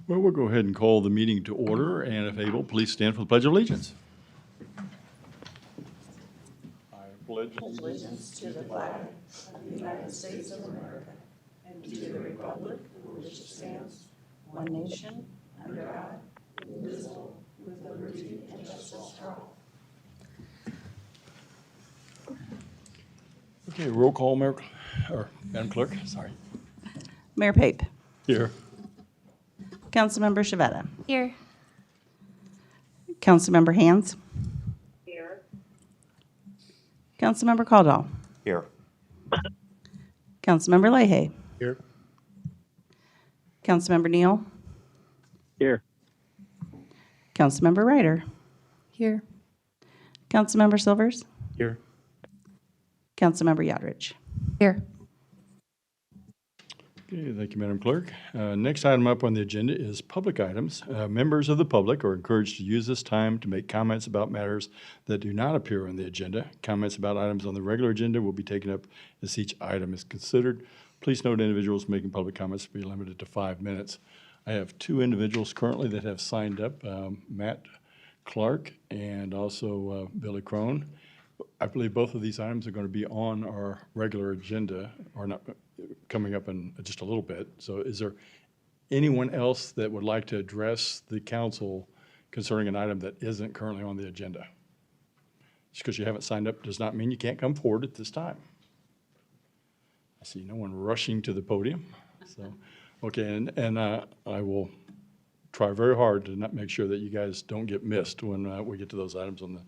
Well, we'll go ahead and call the meeting to order, and if able, please stand for the Pledge of Allegiance. I pledge Allegiance to the flag of the United States of America and to the republic for which it stands, one nation, under God, indivisible, with liberty and justice for all. Okay, roll call, Madam Clerk, sorry. Mayor Pape. Here. Councilmember Shavetta. Here. Councilmember Hands. Here. Councilmember Caldwell. Here. Councilmember Leahy. Here. Councilmember Neal. Here. Councilmember Ryder. Here. Councilmember Silvers. Here. Councilmember Yodrich. Here. Okay, thank you, Madam Clerk. Next item up on the agenda is public items. Members of the public are encouraged to use this time to make comments about matters that do not appear on the agenda. Comments about items on the regular agenda will be taken up as each item is considered. Please note individuals making public comments will be limited to 5 minutes. I have 2 individuals currently that have signed up, Matt Clark and also Billy Crone. I believe both of these items are going to be on our regular agenda, or not, coming up in just a little bit. So is there anyone else that would like to address the council concerning an item that isn't currently on the agenda? Just because you haven't signed up does not mean you can't come forward at this time. I see no one rushing to the podium. So, okay, and I will try very hard to not make sure that you guys don't get missed when we get to those items on the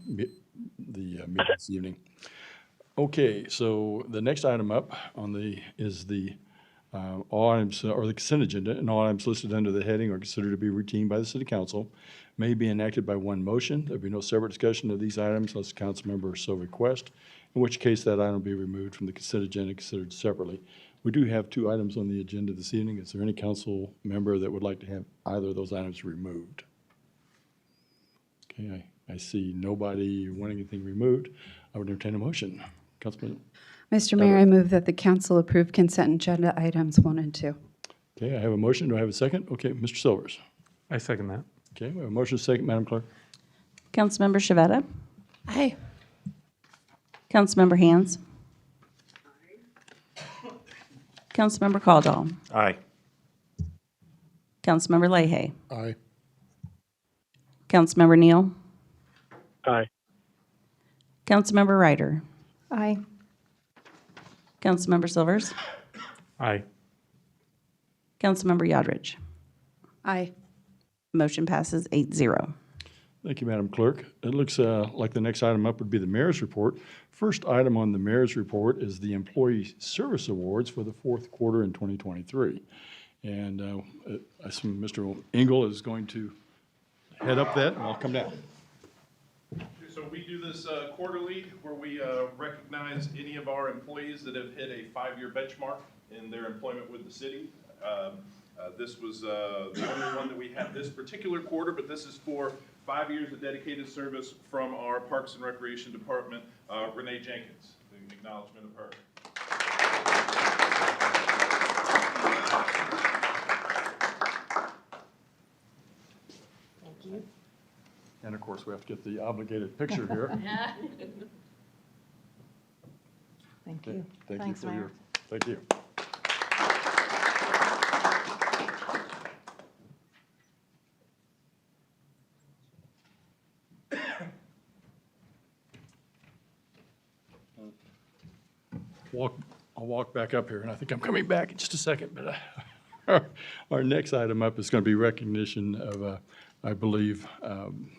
meeting this evening. Okay, so the next item up on is the all items or the consent agenda, and all items listed under the heading are considered to be routine by the City Council, may be enacted by one motion. There'll be no separate discussion of these items unless the council member so request, in which case that item will be removed from the consent agenda and considered separately. We do have 2 items on the agenda this evening. Is there any council member that would like to have either of those items removed? Okay, I see nobody wanting anything removed. I would entertain a motion. Councilman. Mr. Mayor, I move that the council approve consent agenda items 1 and 2. Okay, I have a motion. Do I have a second? Okay, Mr. Silvers. I second that. Okay, we have a motion second, Madam Clerk. Councilmember Shavetta. Aye. Councilmember Hands. Councilmember Caldwell. Aye. Councilmember Leahy. Aye. Councilmember Neal. Aye. Councilmember Ryder. Aye. Councilmember Silvers. Aye. Councilmember Yodrich. Aye. Motion passes 8-0. Thank you, Madam Clerk. It looks like the next item up would be the mayor's report. First item on the mayor's report is the Employee Service Awards for the 4th quarter in 2023. And I assume Mr. Engel is going to head up that, and I'll come down. So we do this quarterly, where we recognize any of our employees that have hit a 5-year benchmark in their employment with the city. This was the only one that we had this particular quarter, but this is for 5 years of dedicated service from our Parks and Recreation Department, Renee Jenkins, an acknowledgement of her. Thank you. And of course, we have to get the obligated picture here. Thank Okay, you. thank you Thanks, for Mayor. your, thank you. I'll walk back up here, and I think I'm coming back in just a second, but our next item up is going to be recognition of, I believe, an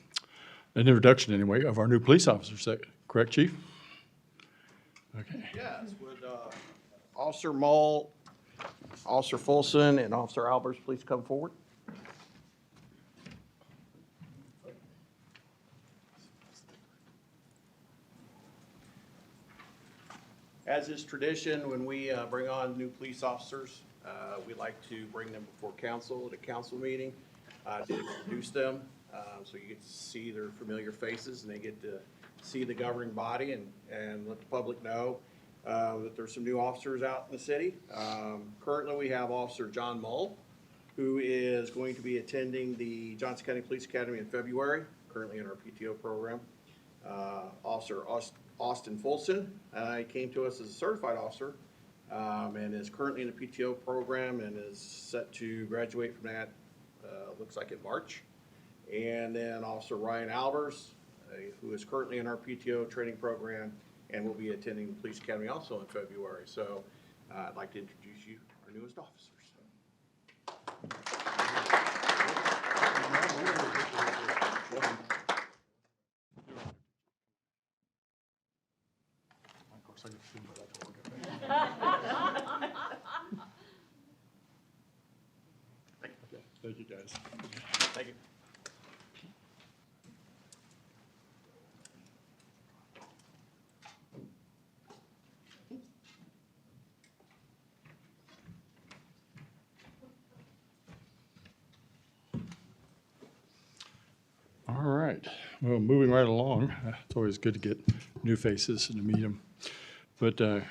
introduction anyway, of our new police officers. Correct, Chief? Okay. Yes, would Officer Mull, Officer Fulson, and Officer Albers please come forward? As is tradition, when we bring on new police officers, we like to bring them before council at a council meeting to introduce them, so you get to see their familiar faces and they get to see the governing body and let the public know that there's some new officers out in the city. Currently, we have Officer John Mull, who is going to be attending the Johnson County Police Academy in February, currently in our PTO program. Officer Austin Folson came to us as a certified officer and is currently in the PTO program and is set to graduate from that, looks like in March. And then Officer Ryan Albers, who is currently in our PTO training program and will be attending the Police Academy also in February. So I'd like to introduce you, our newest officers. Thank you, guys. Thank you. All right. Well, moving right along, it's always good to get new faces and to meet them. But the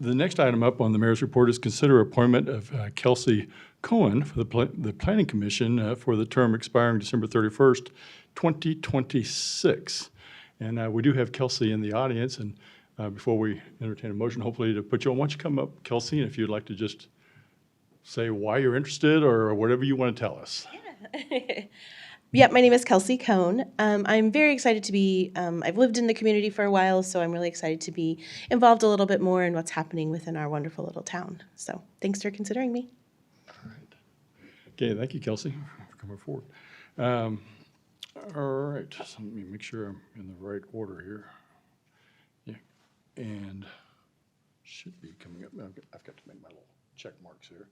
next item up on the mayor's report is consider appointment of Kelsey Cohen for the Planning Commission for the term expiring December 31st, 2026. And we do have Kelsey in the audience, and before we entertain a motion, hopefully to put you on, why don't you come up, Kelsey, and if you'd like to just say why you're interested or whatever you want to tell us. Yeah, my name is Kelsey Cohn. I'm very excited to be, I've lived in the community for a while, so I'm really excited to be involved a little bit more in what's happening within our wonderful little town. So thanks for considering me. All right. Okay, thank you, Kelsey, for coming forward. All right, so let me make sure I'm in the right order here. Yeah, and should be coming up. I've got to make my little check marks here.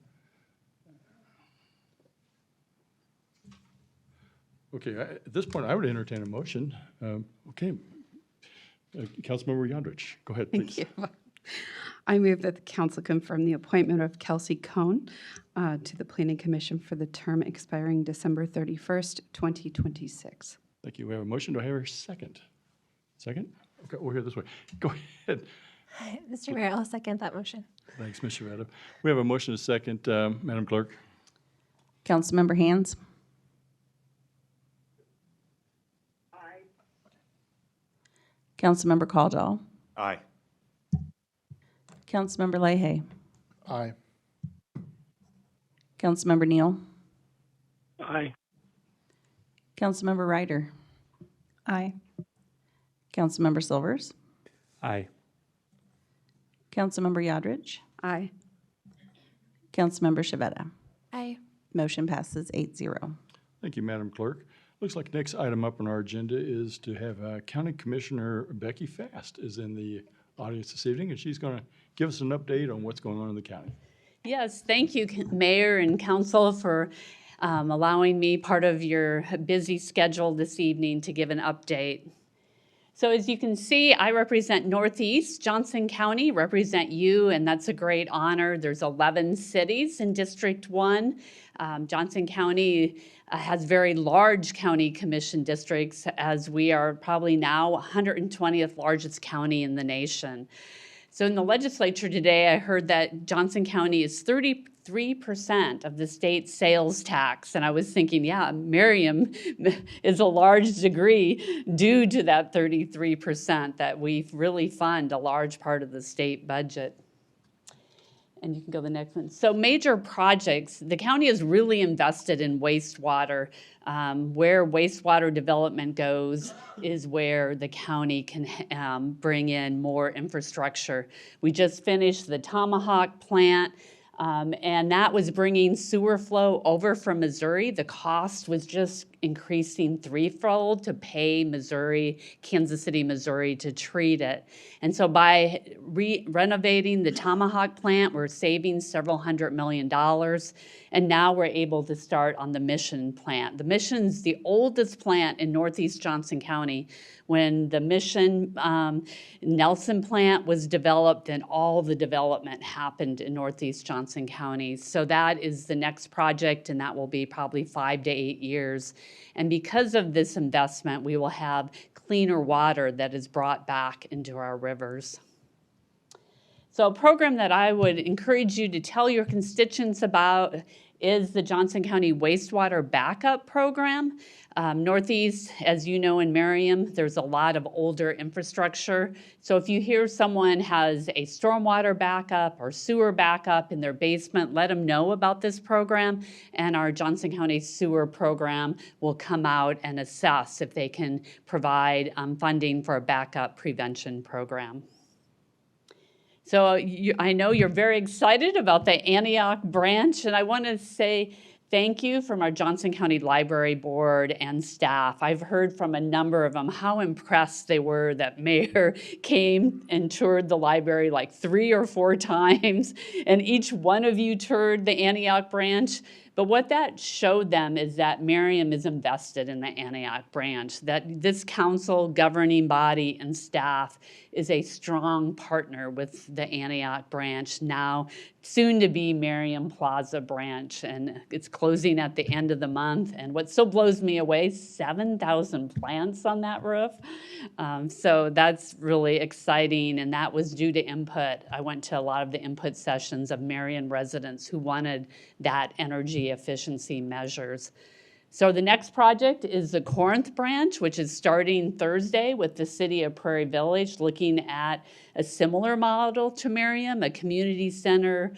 Okay, at this point, I would entertain a motion. Okay, Councilmember Yondrich, go ahead, please. Thank you. I move that the council confirm the appointment of Kelsey Cohn to the Planning Commission for the term expiring December 31st, 2026. Thank you. We have a motion. Do I hear a second? Second? Okay, we're here this way. Go ahead. Mr. Mayor, I'll second that motion. Thanks, Ms. Shavetta. We have a motion and a second. Madam Clerk? Councilmember Hands. Councilmember Caldwell. Aye. Councilmember Leahy. Aye. Councilmember Neal. Aye. Councilmember Ryder. Aye. Councilmember Silvers. Aye. Councilmember Yodridge. Aye. Councilmember Shavetta. Aye. Motion passes 8-0. Thank you, Madam Clerk. Looks like next item up on our agenda is to have County Commissioner Becky Fast is in the audience this evening, and she's going to give us an update on what's going on in the county. Yes, thank you, Mayor and Council, for allowing me part of your busy schedule this evening to give an update. So as you can see, I represent Northeast Johnson County, represent you, and that's a great honor. There's 11 cities in District 1. Johnson County has very large county commission districts, as we are probably now 120th largest county in the nation. So in the legislature today, I heard that Johnson County is 33% of the state's sales tax. And I was thinking, yeah, Merriam is a large degree due to that 33% that we really fund a large part of the state budget. And you can go to the next one. So major projects, the county has really invested in wastewater. Where wastewater development goes is where the county can bring in more infrastructure. We just finished the Tomahawk plant, and that was bringing sewer flow over from Missouri. The cost was just increasing threefold to pay Kansas City, Missouri to treat it. And so by renovating the Tomahawk plant, we're saving several $100 million. And now we're able to start on the Mission plant. The Mission's the oldest plant in Northeast Johnson County. When the Mission Nelson plant was developed, then all the development happened in Northeast Johnson County. So that is the next project, and that will be probably 5 to 8 years. And because of this investment, we will have cleaner water that is brought back into our rivers. So a program that I would encourage you to tell your constituents about is the Johnson County Wastewater Backup Program. Northeast, as you know, in Merriam, there's a lot of older infrastructure. So if you hear someone has a stormwater backup or sewer backup in their basement, let them know about this program, and our Johnson County Sewer Program will come out and assess if they can provide funding for a backup prevention program. So I know you're very excited about the Antioch branch, and I want to say thank you from our Johnson County Library Board and staff. I've heard from a number of them how impressed they were that Mayor came and toured the library like 3 or 4 times, and each one of you toured the Antioch branch. But what that showed them is that Merriam is invested in the Antioch branch, that this council, governing body, and staff is a strong partner with the Antioch branch, now soon to be Merriam Plaza branch, and it's closing at the end of the month. And what still blows me away, 7,000 plants on that roof. So that's really exciting, and that was due to input. I went to a lot of the input sessions of Merriam residents who wanted that energy efficiency measures. So the next project is the Corinth branch, which is starting Thursday with the city of Prairie Village, looking at a similar model to Merriam, a community center,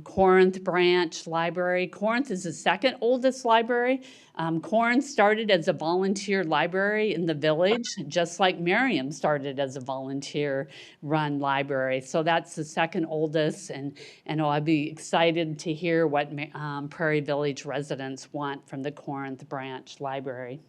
Corinth branch library. Corinth is the second oldest library. Corinth started as a volunteer library in the village, just like Merriam started as a volunteer-run library. So that's the second oldest, and I'll be excited to hear what Prairie Village residents want from the Corinth branch library.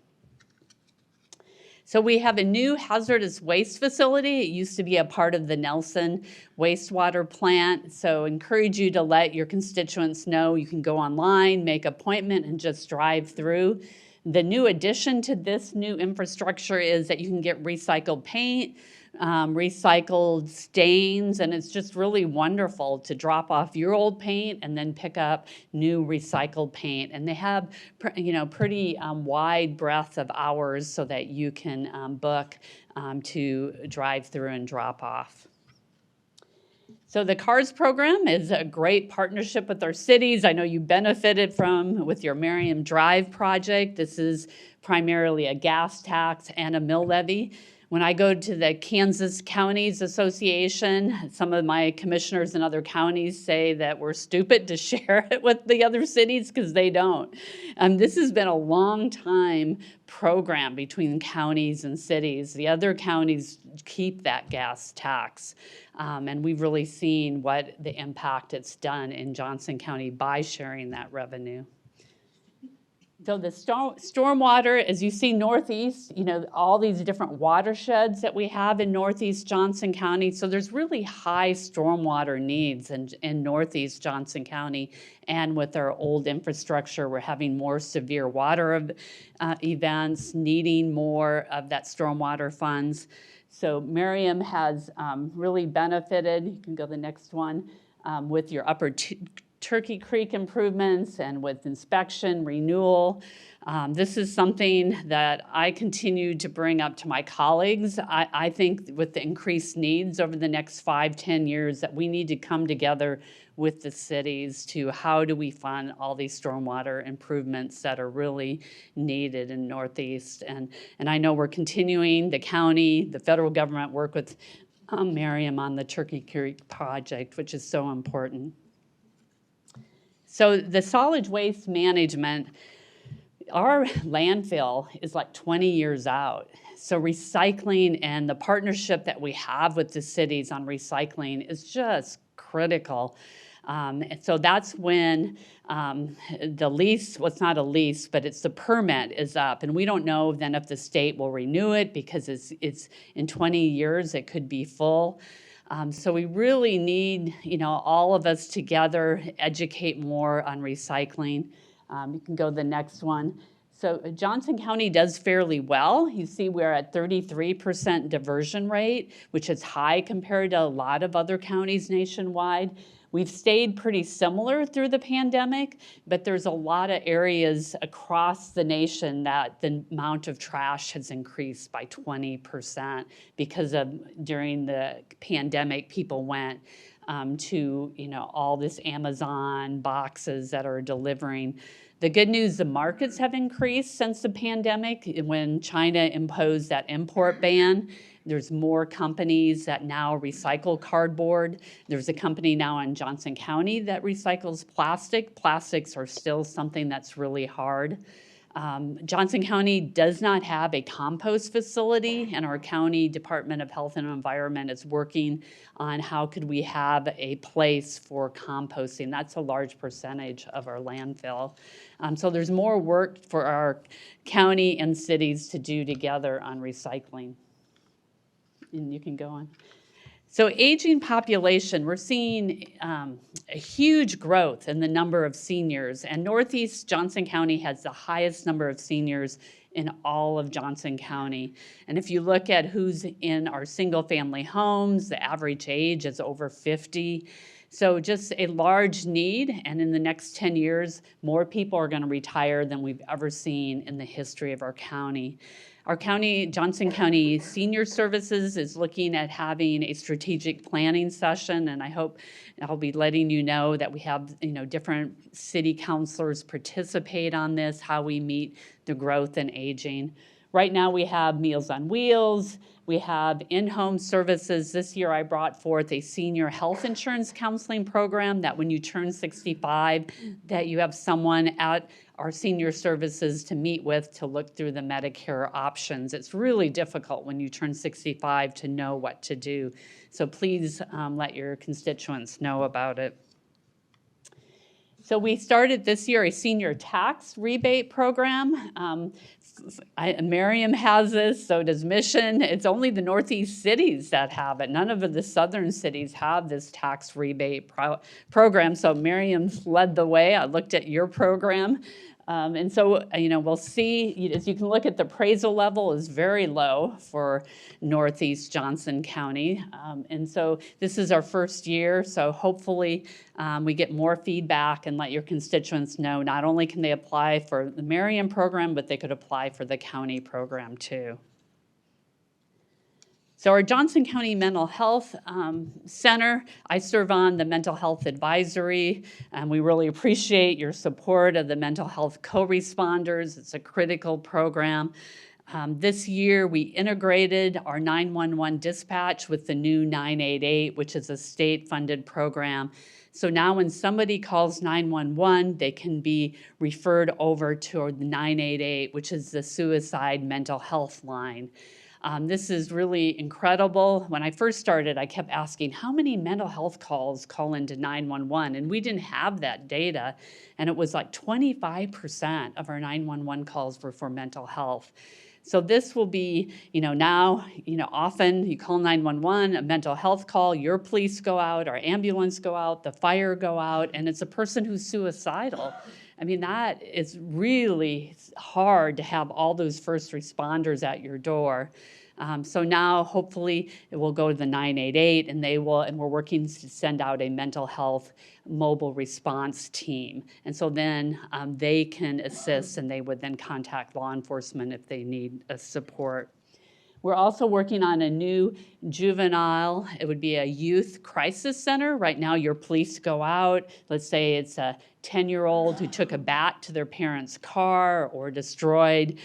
So we have a new hazardous waste facility. It used to be a part of the Nelson wastewater plant. So encourage you to let your constituents know. You can go online, make an appointment, and just drive through. The new addition to this new infrastructure is that you can get recycled paint, recycled stains, and it's just really wonderful to drop off your old paint and then pick up new recycled paint. And they have, pretty wide breadth of hours so that you can book to drive through and drop off. So the CARS program is a great partnership with our cities. I know you benefited from with your Merriam Drive project. This is primarily a gas tax and a mill levy. When I go to the Kansas Counties Association, some of my commissioners in other counties say that we're stupid to share it with the other cities because they don't. This has been a long time program between counties and cities. The other counties keep that gas tax. And we've really seen what the impact it's done in Johnson County by sharing that revenue. So the stormwater, as you see northeast, all these different watersheds that we have in northeast Johnson County. So there's really high stormwater needs in northeast Johnson County. And with our old infrastructure, we're having more severe water events, needing more of that stormwater funds. So Merriam has really benefited. You can go to the next one with your upper Turkey Creek improvements and with inspection, renewal. This is something that I continue to bring up to my colleagues. I think with the increased needs over the next 5-10 years that we need to come together with the cities to how do we fund all these stormwater improvements that are really needed in Northeast. And I know we're continuing, the county, the federal government work with Merriam on the Turkey Creek project, which is so important. So the solid waste management, our landfill is like 20 years out. So recycling and the partnership that we have with the cities on recycling is just critical. And so that's when the lease, well, it's not a lease, but it's the permit is up. And we don't know then if the state will renew it because it's in 20 years, it could be full. So we really need, all of us together, educate more on recycling. You can go to the next one. So Johnson County does fairly well. You see we're at 33% diversion rate, which is high compared to a lot of other counties nationwide. We've stayed pretty similar through the pandemic, but there's a lot of areas across the nation that the amount of trash has increased by 20% because of during the pandemic, people went to, all this Amazon boxes that are delivering. The good news, the markets have increased since the pandemic. When China imposed that import ban, there's more companies that now recycle cardboard. There's a company now in Johnson County that recycles plastic. Plastics are still something that's really hard. Johnson County does not have a compost facility, and our county Department of Health and Environment is working on how could we have a place for composting. That's a large percentage of our landfill. So there's more work for our county and cities to do together on recycling. And you can go on. So aging population, we're seeing a huge growth in the number of seniors, and Northeast Johnson County has the highest number of seniors in all of Johnson County. And if you look at who's in our single-family homes, the average age is over 50. So just a large need, and in the next 10 years, more people are going to retire than we've ever seen in the history of our county. Our county, Johnson County Senior Services, is looking at having a strategic planning session, and I hope I'll be letting you know that we have different city councilors participate on this, how we meet the growth and aging. Right now we have Meals on Wheels, we have in-home services. This year I brought forth a senior health insurance counseling program that when you turn 65, that you have someone at our senior services to meet with to look through the Medicare options. It's really difficult when you turn 65 to know what to do. So please let your constituents know about it. So we started this year a senior tax rebate program. Merriam has this, so does Mission. It's only the Northeast cities that have it. None of the southern cities have this tax rebate program, so Merriam's led the way. I looked at your program. And so, we'll see, as you can look at the appraisal level is very low for Northeast Johnson County. And so this is our first year, so hopefully we get more feedback and let your constituents know not only can they apply for the Merriam program, but they could apply for the county program too. So our Johnson County Mental Health Center, I serve on the Mental Health Advisory, and we really appreciate your support of the mental health co-responders. It's a critical program. This year, we integrated our 911 dispatch with the new 988, which is a state-funded program. So now when somebody calls 911, they can be referred over to the 988, which is the suicide mental health line. This is really incredible. When I first started, I kept asking, how many mental health calls call into 911? And we didn't have that data. And it was like 25% of our 911 calls were for mental health. So this will be, now, often you call 911, a mental health call, your police go out, our ambulance go out, the fire go out, and it's a person who's suicidal. I mean, that is really hard to have all those first responders at your door. So now, hopefully, it will go to the 988, and we're working to send out a mental health mobile response team. And so then they can assist, and they would then contact law enforcement if they need support. We're also working on a new juvenile, it would be a youth crisis center. Right now, your police go out. Let's say it's a 10-year-old who took a bat to their parents' car or destroyed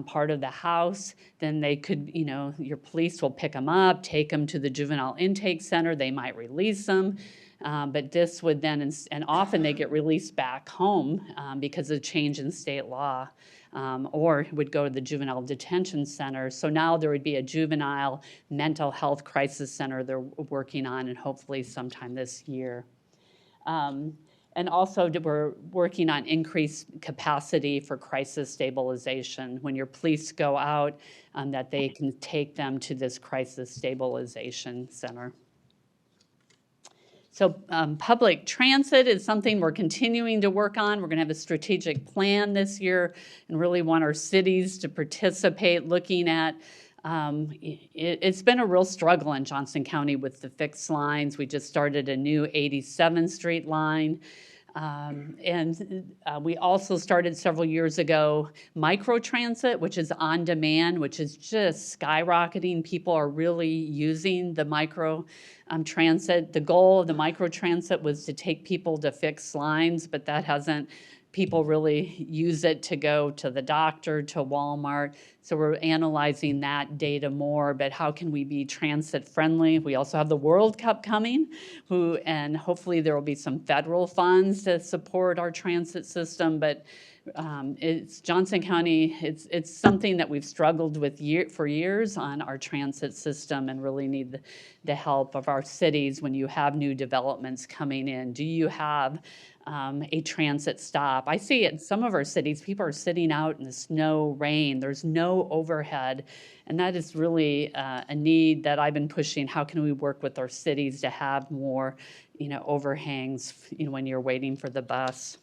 part of the house. Then they could, your police will pick them up, take them to the juvenile intake center. They might release them. But this would then, and often they get released back home because of change in state law. Or would go to the juvenile detention center. So now there would be a juvenile mental health crisis center they're working on, and hopefully sometime this year. And also we're working on increased capacity for crisis stabilization. When your police go out, that they can take them to this crisis stabilization center. So public transit is something we're continuing to work on. We're going to have a strategic plan this year and really want our cities to participate, looking at it's been a real struggle in Johnson County with the fixed lines. We just started a new 87th Street line. We also started several years ago microtransit, which is on demand, which is just skyrocketing. People are really using the micro transit. The goal of the microtransit was to take people to fix lines, but that hasn't. People really use it to go to the doctor, to Walmart. So we're analyzing that data more, but how can we be transit friendly? We also have the World Cup coming, and hopefully there will be some federal funds to support our transit system, but it's Johnson County, it's something that we've struggled with for years on our transit system and really need the help of our cities when you have new developments coming in. Do you have a transit stop? I see it in some of our cities, people are sitting out in the snow, rain, there's no overhead, and that is really a need that I've been pushing. How can we work with our cities to have more, overhangs, when you're waiting for the bus?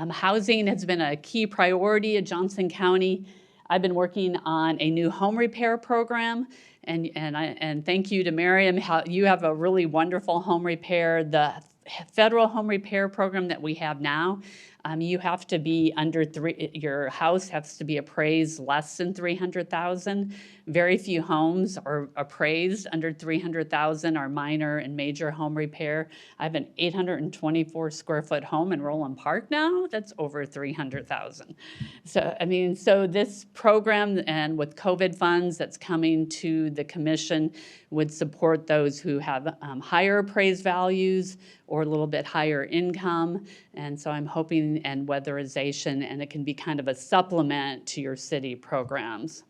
Housing has been a key priority at Johnson County. I've been working on a new home repair program, and thank you to Merriam. You have a really wonderful home repair. The federal home repair program that we have now, you have to be your house has to be appraised less than $300,000. Very few homes are appraised under $300,000 are minor and major home repair. I have an 824 square foot home in Roland Park now that's over $300,000. So this program, and with COVID funds that's coming to the commission, would support those who have higher appraised values or a little bit higher income. And so I'm hoping, and weatherization, and it can be kind of a supplement to your city programs.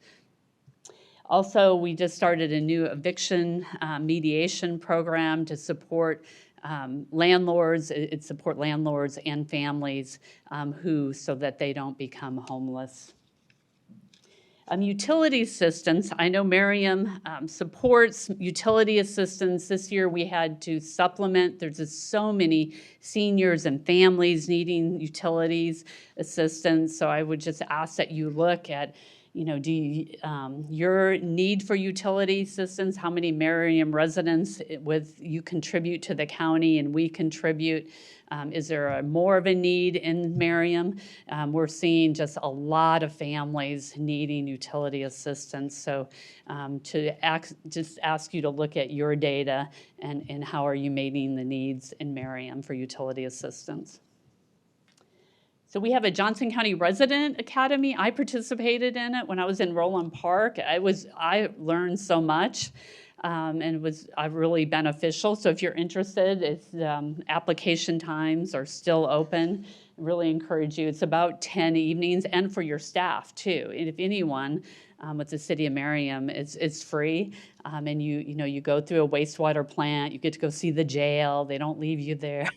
Also, we just started a new eviction mediation program to support landlords. It support landlords and families so that they don't become homeless. Utility assistance, I know Merriam supports utility assistance. This year we had to supplement. There's just so many seniors and families needing utilities assistance. So I would just ask that you look at, your need for utility assistance, how many Merriam residents you contribute to the county and we contribute. Is there more of a need in Merriam? We're seeing just a lot of families needing utility assistance. So just ask you to look at your data and how are you meeting the needs in Merriam for utility assistance. So we have a Johnson County Resident Academy. I participated in it when I was in Roland Park. I learned so much. And it was really beneficial. So if you're interested, application times are still open. I really encourage you. It's about 10 evenings, and for your staff too. And if anyone with the city of Merriam, it's free. And you go through a wastewater plant. You get to go see the jail. They don't leave you there.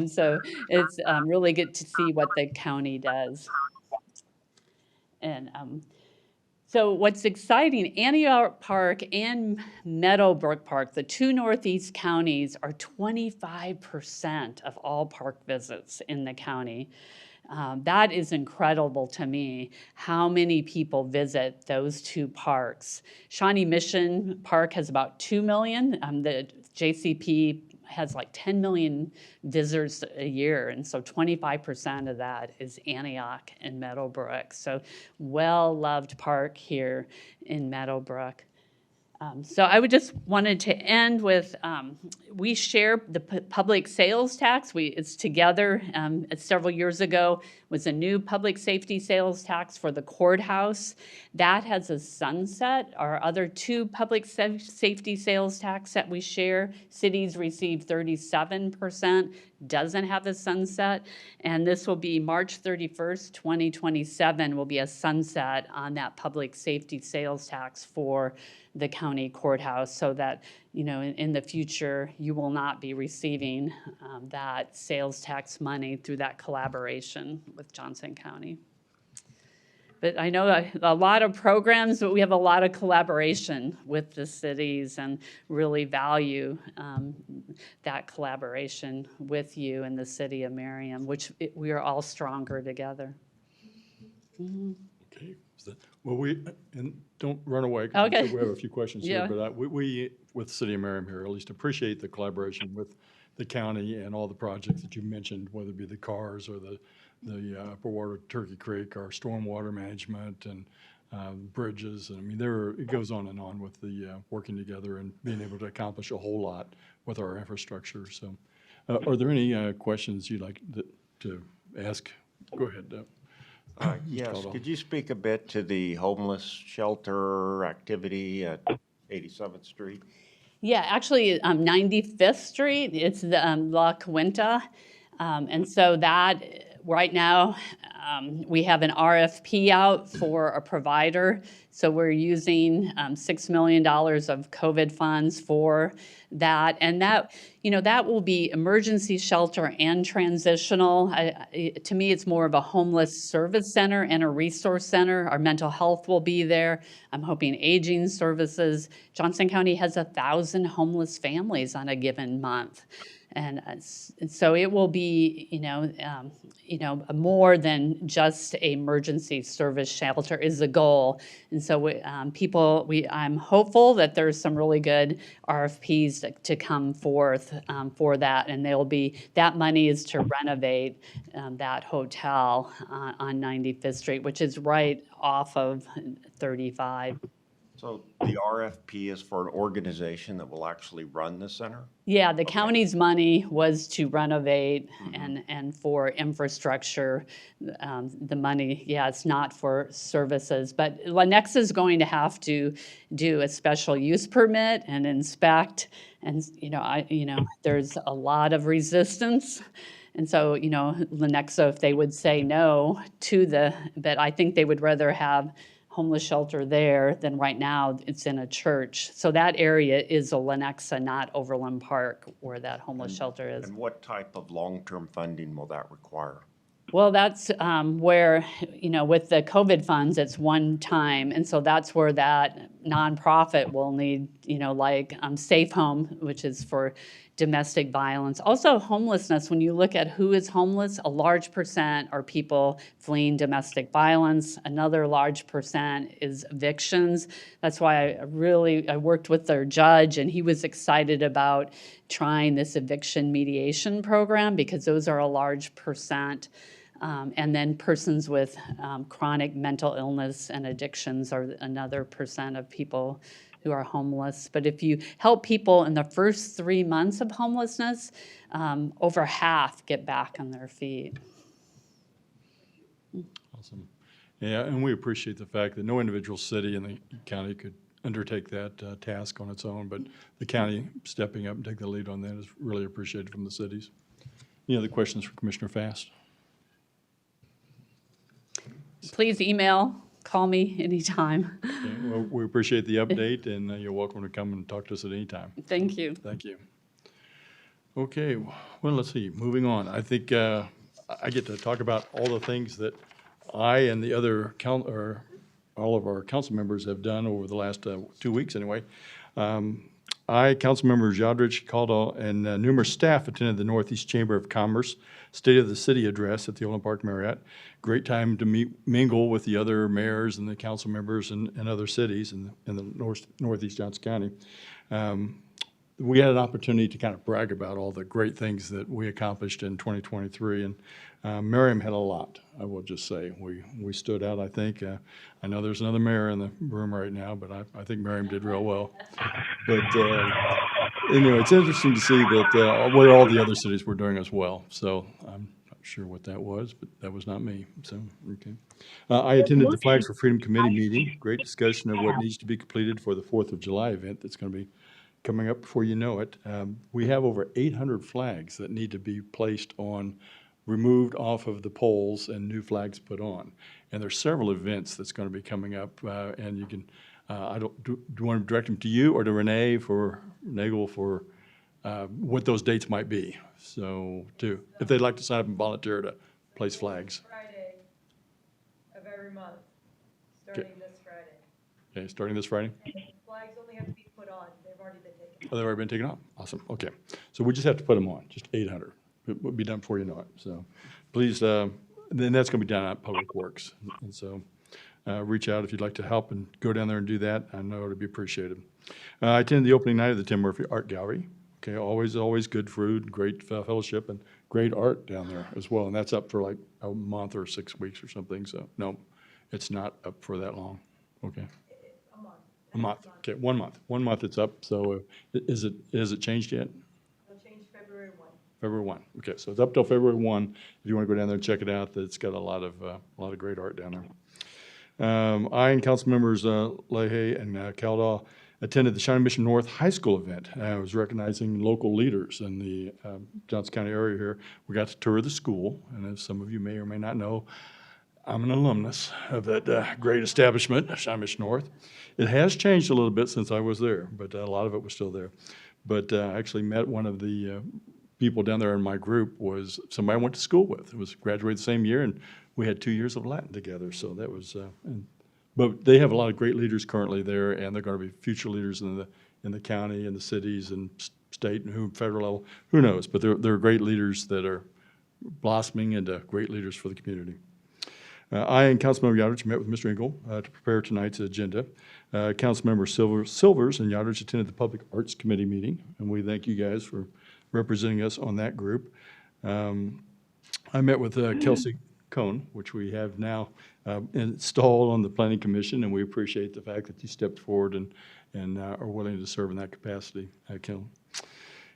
So it's really good to see what the county does. And so what's exciting, Antioch Park and Meadowbrook Park, the two northeast counties, are 25% of all park visits in the county. That is incredible to me, how many people visit those two parks. Shawnee Mission Park has about 2 million. The JCP has like 10 million visitors a year, and so 25% of that is Antioch and Meadowbrook. So well-loved park here in Meadowbrook. So I would just wanted to end with, we share the public sales tax. It's together. Several years ago was a new public safety sales tax for the courthouse. That has a sunset. Our other two public safety sales tax that we share, cities receive 37%, doesn't have a sunset. And this will be March 31st, 2027 will be a sunset on that public safety sales tax for the county courthouse, so that in the future you will not be receiving that sales tax money through that collaboration with Johnson County. But I know a lot of programs, but we have a lot of collaboration with the cities and really value that collaboration with you and the city of Merriam, which we are all stronger together. Mm-hmm. Okay. Well, and don't run away, 'cause Okay. we have a few questions Yeah. here, but we with the city of Merriam here at least appreciate the collaboration with the county and all the projects that you mentioned, whether it be the cars or the upper water Turkey Creek, our stormwater management and bridges. I mean, it goes on and on with the working together and being able to accomplish a whole lot with our infrastructure. So are there any questions you'd like to ask? Go ahead, Yes, Caldwell. could you speak a bit to the homeless shelter activity at 87th Street? Yeah, actually, 95th Street, it's the La Quinta. And so that, right now, we have an RFP out for a provider. So we're using $6 million of COVID funds for that. And that, that will be emergency shelter and transitional. To me, it's more of a homeless service center and a resource center. Our mental health will be there. I'm hoping aging services. Johnson County has 1,000 homeless families on a given month. And so it will be, more than just a emergency service shelter is the goal. And so I'm hopeful that there's some really good RFPs to come forth for that. And that money is to renovate that hotel on 95th Street, which is right off of 35. So the RFP is for an organization that will actually run the center? Yeah, the county's money was to renovate and for infrastructure. The money, it's not for services. But Lenexa is going to have to do a special use permit and inspect. And, there's a lot of resistance. And so, Lenexa, if they would say no but I think they would rather have homeless shelter there than right now it's in a church. So that area is a Lenexa, not Overland Park, where that homeless shelter is. And what type of long-term funding will that require? Well, that's where, with the COVID funds, it's one time. And so that's where that nonprofit will need, like Safe Home, which is for domestic violence. Also homelessness, when you look at who is homeless, a large percent are people fleeing domestic violence. Another large percent is evictions. That's why I worked with their judge, and he was excited about trying this eviction mediation program because those are a large percent. And then persons with chronic mental illness and addictions are another percent of people who are homeless. But if you help people in the first 3 months of homelessness, over half get back on their feet. Awesome. Yeah, and we appreciate the fact that no individual city in the county could undertake that task on its own, but the county stepping up and taking the lead on that is really appreciated from the cities. Any other questions for Commissioner Fast? Please call me anytime. Okay, well, we appreciate the update, and you're welcome to come and talk to us at any time. Thank you. Thank you. Okay, well, let's see, moving on. I think I get to talk about all the things that I and the other all of our council members have done over the last 2 weeks anyway. I, Councilmember Jodrich, Caldwell, and numerous staff attended the Northeast Chamber of Commerce State of the City address at the Overland Park Marriott. Great time to mingle with the other mayors and the council members and other cities in the Northeast Johnson County. We had an opportunity to kind of brag about all the great things that we accomplished in 2023, and Merriam had a lot, I will just say. We stood out, I think. I know there's another mayor in the room right now, but I think Merriam did real well. But anyway, it's interesting to see that what all the other cities were doing as well. So I'm not sure what that was, but that was not me. So, okay. I attended the Flags for Freedom Committee meeting. Great discussion of what needs to be completed for the 4th of July event that's going to be coming up before you know it. We have over 800 flags that need to be removed off of the poles and new flags put on. And there's several events that's going to be coming up, and you can, do you want to direct them to you or to Renee for Nagel for what those dates might be? So, if they'd like to sign up and volunteer to place flags. Friday of every month, starting this Friday. Okay, starting this Friday? Flags only have to be put on, they've already been taken. Oh, they've already been taken off? Awesome, okay. So we just have to put them on, just 800. It will be done before you know it. So please, then that's going to be done at Public Works. And so reach out if you'd like to help and go down there and do that. I know it would be appreciated. I attended the opening night of the Tim Murphy Art Gallery. Okay, always good food, great fellowship, and great art down there as well. And that's up for like a month or 6 weeks or something, so, no, it's not up for that long. Okay. A month, okay, 1 month. 1 month it's up, so has it changed yet? It'll change February 1. February 1, okay, so it's up till February 1. If you want to go down there and check it out, it's got a lot of great art down there. I and council members Leahy and Caldwell attended the Shawnee Mission North High School event. I was recognizing local leaders in the Johnson County area here. We got to tour the school, and as some of you may or may not know, I'm an alumnus of that great establishment, Shawnee Mission North. It has changed a little bit since I was there, but a lot of it was still there. But I actually met one of the people down there in my group was somebody I went to school with. It was graduated the same year, and we had 2 years of Latin together. So that was, but they have a lot of great leaders currently there, and they're going to be future leaders in the county and the cities and state and federal level. Who knows? But they're great leaders that are blossoming into great leaders for the community. I and Councilmember Yodridge met with Mr. Engel to prepare tonight's agenda. Councilmember Silvers and Yodridge attended the Public Arts Committee meeting, and we thank you guys for representing us on that group. I met with Kelsey Cohn, which we have now installed on the Planning Commission, and we appreciate the fact that you stepped forward and are willing to serve in that capacity,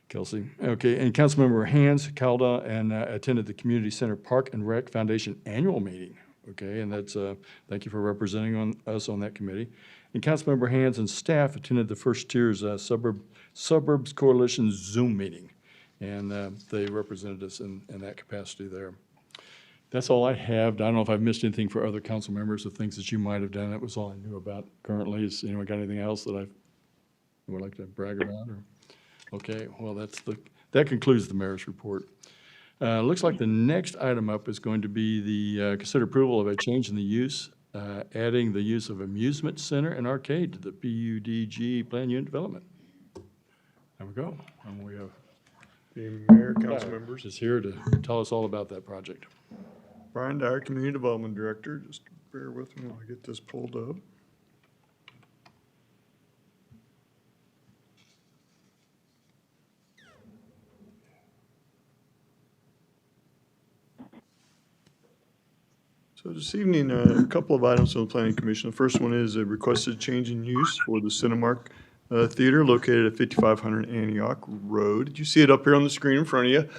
Kelsey. Okay, and Councilmember Hans Calda and attended the Community Center Park and Rec Foundation annual meeting. Okay, and that's thank you for representing us on that committee. And Councilmember Hans and staff attended the First Tiers Suburbs Coalition Zoom meeting, and they represented us in that capacity there. That's all I have. I don't know if I've missed anything for other council members of things that you might have done. That was all I knew about currently. Has anyone got anything else that I would like to brag about? Or? Okay, well, that concludes the mayor's report. Looks like the next item up is going to be the consider approval of a change in the use, adding the use of amusement center and arcade to the PUDG plan unit development. There we go. And we have The mayor, council members. is here to tell us all about that project. Brian Dyer, Community Development Director. Just bear with me while I get this pulled up. So this evening, a couple of items on the Planning Commission. The first one is a requested change in use for the Cinemark Theater located at 5500 Antioch Road. Did you see it up here on the screen in front of you?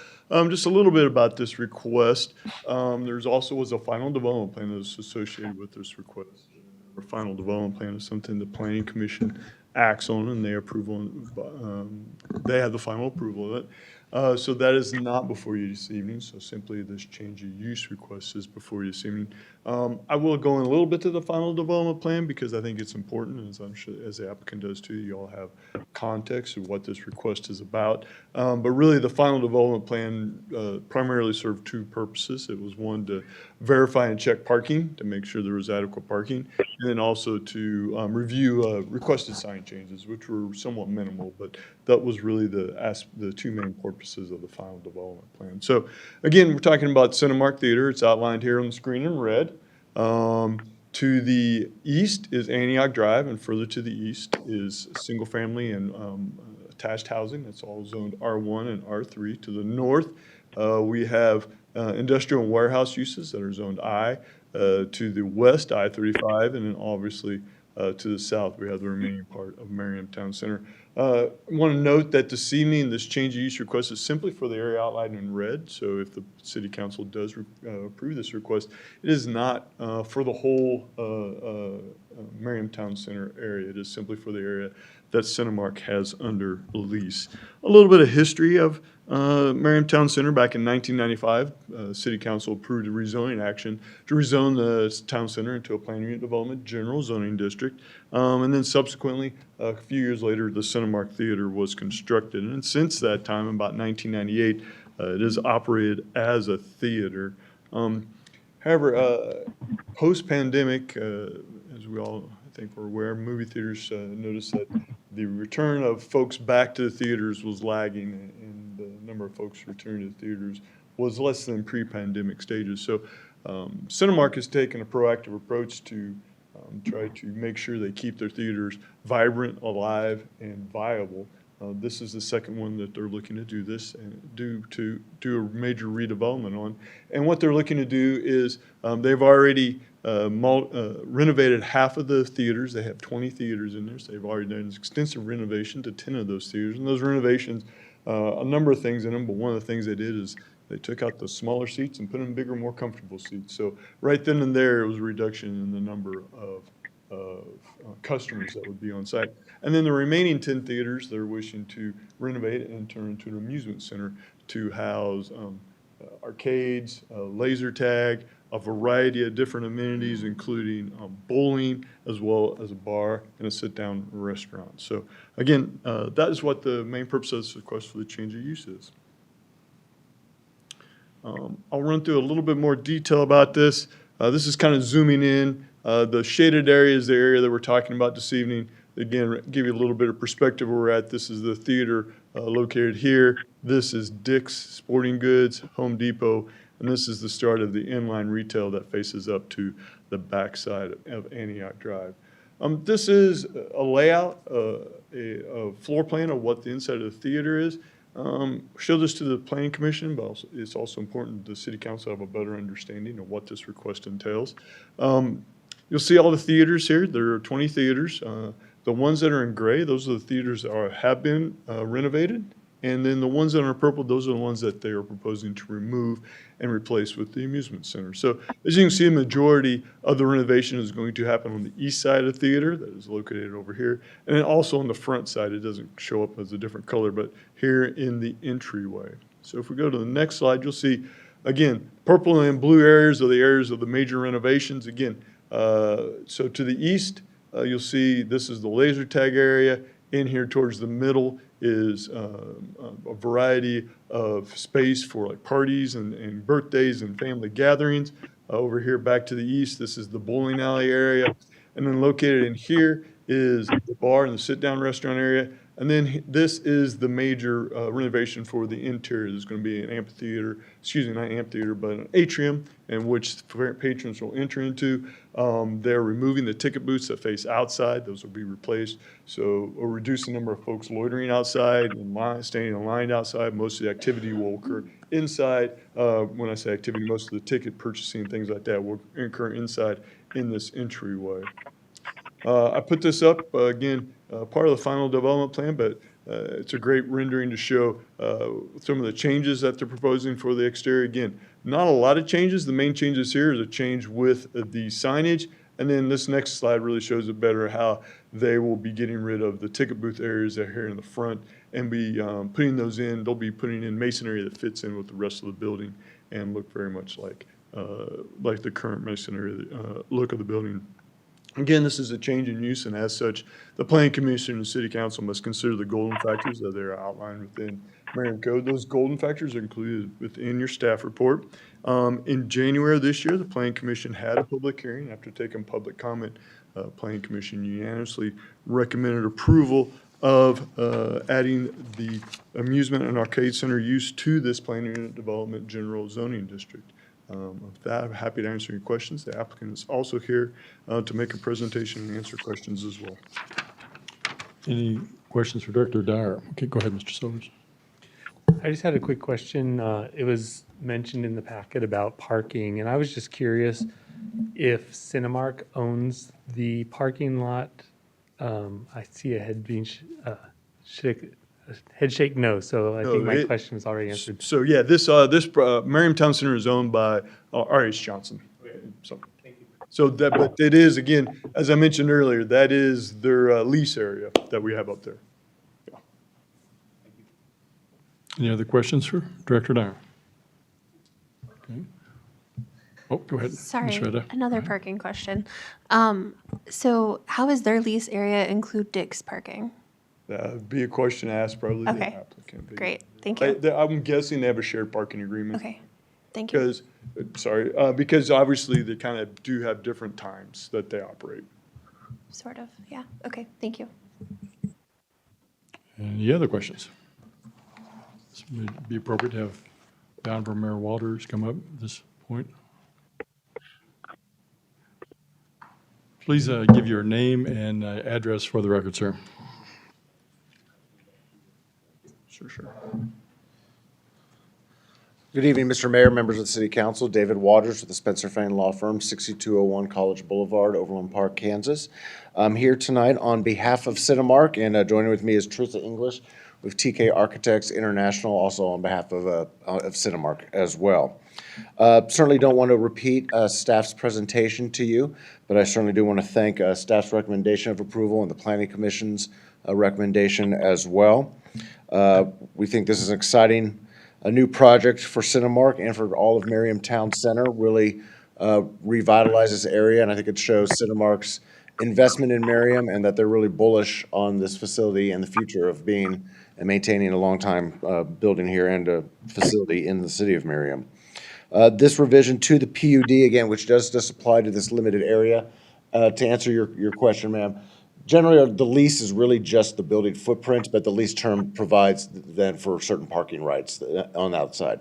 Just a little bit about this request. There's also was a final development plan that was associated with this request. Our final development plan is something the Planning Commission acts on, and they approve on. They have the final approval of it. So that is not before you this evening, so simply this change of use request is before you this evening. I will go in a little bit to the final development plan because I think it's important, as I'm sure as the applicant does too, you all have context of what this request is about. But really the final development plan primarily served two purposes. It was one to verify and check parking to make sure there was adequate parking, and then also to review requested sign changes, which were somewhat minimal, but that was really the two main purposes of the final development plan. So again, we're talking about Cinemark Theater. It's outlined here on the screen in red. To the east is Antioch Drive, and further to the east is single family and attached housing. That's all zoned R1 and R3. To the north, we have industrial and warehouse uses that are zoned I. To the west, I-35, and then obviously to the south, we have the remaining part of Merriam Town Center. I want to note that this evening, this change of use request is simply for the area outlined in red. So if the city council does approve this request, it is not for the whole Merriam Town Center area. It is simply for the area that Cinemark has under lease. A little bit of history of Merriam Town Center. Back in 1995, City Council approved a rezoning action to rezone the town center into a planned unit development general zoning district. And then subsequently, a few years later, the Cinemark Theater was constructed. And since that time, about 1998, it is operated as a theater. However, post-pandemic, as we all I think we're aware, movie theaters noticed that the return of folks back to the theaters was lagging, and the number of folks returning to the theaters was less than pre-pandemic stages. So Cinemark has taken a proactive approach to try to make sure they keep their theaters vibrant, alive, and viable This is the second one that they're looking to do this and do a major redevelopment on. And what they're looking to do is they've already renovated half of the theaters. They have 20 theaters in there, so they've already done extensive renovation to 10 of those theaters. And those renovations, a number of things in them, but one of the things they did is they took out the smaller seats and put in bigger, more comfortable seats. So right then and there, it was a reduction in the number of customers that would be on site. And then the remaining 10 theaters, they're wishing to renovate and turn into an amusement center to house arcades, laser tag, a variety of different amenities, including bowling, as well as a bar and a sit-down restaurant. So again, that is what the main purpose of this request for the change of use is. I'll run through a little bit more detail about this. This is kind of zooming in. The shaded area is the area that we're talking about this evening. Again, give you a little bit of perspective where we're at. This is the theater located here. This is Dick's Sporting Goods, Home Depot, and this is the start of the inline retail that faces up to the backside of Antioch Drive. This is a layout, a floor plan of what the inside of the theater is. Show this to the Planning Commission, but also, it's also important the City Council have a better understanding of what this request entails. You'll see all the theaters here. There are 20 theaters. The ones that are in gray, those are the theaters that have been renovated. And then the ones that are purple, those are the ones that they are proposing to remove and replace with the amusement center. So as you can see, a majority of the renovation is going to happen on the east side of the theater that is located over here. And then also on the front side, it doesn't show up as a different color, but here in the entryway. So if we go to the next slide, you'll see, again, purple and blue areas are the areas of the major renovations. Again, so to the east, you'll see this is the laser tag area. In here towards the middle is a variety of space for like parties and birthdays and family gatherings. Over here back to the east, this is the bowling alley area. And then located in here is the bar and the sit-down restaurant area. And then this is the major renovation for the interior. There's going to be an amphitheater, excuse me, not an amphitheater, but an atrium in which patrons will enter into. They're removing the ticket booths that face outside. Those will be replaced. So we'll reduce the number of folks loitering outside and standing in line outside. Most of the activity will occur inside. When I say activity, most of the ticket purchasing, things like that, will occur inside in this entryway. I put this up, again, part of the final development plan, but it's a great rendering to show some of the changes that they're proposing for the exterior. Again, not a lot of changes. The main changes here is a change with the signage. And then this next slide really shows it better how they will be getting rid of the ticket booth areas that are here in the front and be putting those in. They'll be putting in masonry that fits in with the rest of the building and look very much like the current masonry look of the building. Again, this is a change in use, and as such, the Planning Commission and City Council must consider the golden factors that are outlined within Merriam Code. Those golden factors are included within your staff report. In January of this year, the Planning Commission had a public hearing. After taking public comment, Planning Commission unanimously recommended approval of adding the amusement and arcade center use to this planning unit development general zoning district. With that, I'm happy to answer your questions. The applicant is also here to make a presentation and answer questions as well. Any questions for Director Dyer? Okay, go ahead, Mr. Silvers. I just had a quick question. It was mentioned in the packet about parking, and I was just curious if Cinemark owns the parking lot. I see a head being head shake no, so I think my question was already answered. So yeah, this Merriam Town Center is owned by R.H. Johnson. So, that, but it is, again, as I mentioned earlier, that is their lease area that we have up there. Yeah. Any other questions for Director Dyer? Okay. Oh, go ahead. Sorry, Ms. Reda. another parking question. So how does their lease area include Dick's parking? That would be a question asked probably the Okay. applicant. Great, thank you. I'm guessing they have a shared parking agreement. Okay, thank you. Because obviously they kind of do have different times that they operate. Sort of, yeah. Okay, thank you. Any other questions? This would be appropriate to have Honorable Mayor Walters come up at this point. Please give your name and address for the record, sir. Sure, sure. Good evening, Mr. Mayor, members of the City Council. David Waters with the Spencer Fane Law Firm, 6201 College Boulevard, Overland Park, Kansas. I'm here tonight on behalf of Cinemark, and joining with me is Teresa English with TK Architects International, also on behalf of Cinemark as well. Certainly don't want to repeat staff's presentation to you, but I certainly do want to thank staff's recommendation of approval and the Planning Commission's recommendation as well. We think this is an exciting a new project for Cinemark and for all of Merriam Town Center, really revitalize this area, and I think it shows Cinemark's investment in Merriam and that they're really bullish on this facility and the future of being and maintaining a long-time building here and a facility in the city of Merriam. This revision to the PUD, again, which does just apply to this limited area, to answer your question, ma'am, generally, the lease is really just the building footprint, but the lease term provides then for certain parking rights on the outside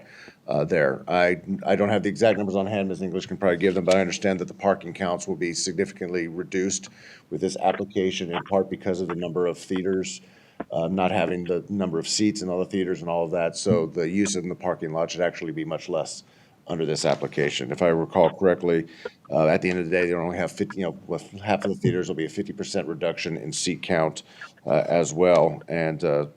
there. I don't have the exact numbers on hand. Ms. English can probably give them, but I understand that the parking counts will be significantly reduced with this application, in part because of the number of theaters, not having the number of seats in all the theaters and all of that. So the use in the parking lot should actually be much less under this application. If I recall correctly, at the end of the day, they only have 50, with half of the theaters will be a 50% reduction in seat count as well. And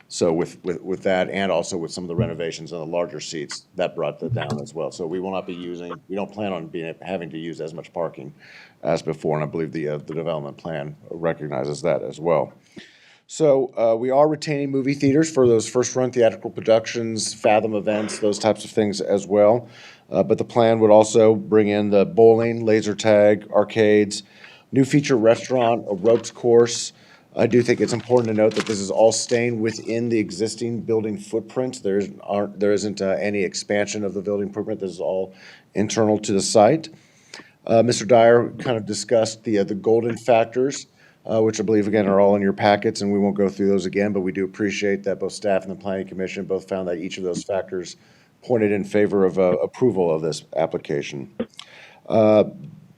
so with that, and also with some of the renovations on the larger seats, that brought that down as well. So we will not be we don't plan on having to use as much parking as before, and I believe the development plan recognizes that as well. So we are retaining movie theaters for those first-run theatrical productions, Fathom events, those types of things as well. But the plan would also bring in the bowling, laser tag, arcades, new feature restaurant, a ropes course. I do think it's important to note that this is all staying within the existing building footprint. There isn't any expansion of the building footprint. This is all internal to the site. Mr. Dyer kind of discussed the golden factors, which I believe, again, are all in your packets, and we won't go through those again, but we do appreciate that both staff and the Planning Commission both found that each of those factors pointed in favor of approval of this application.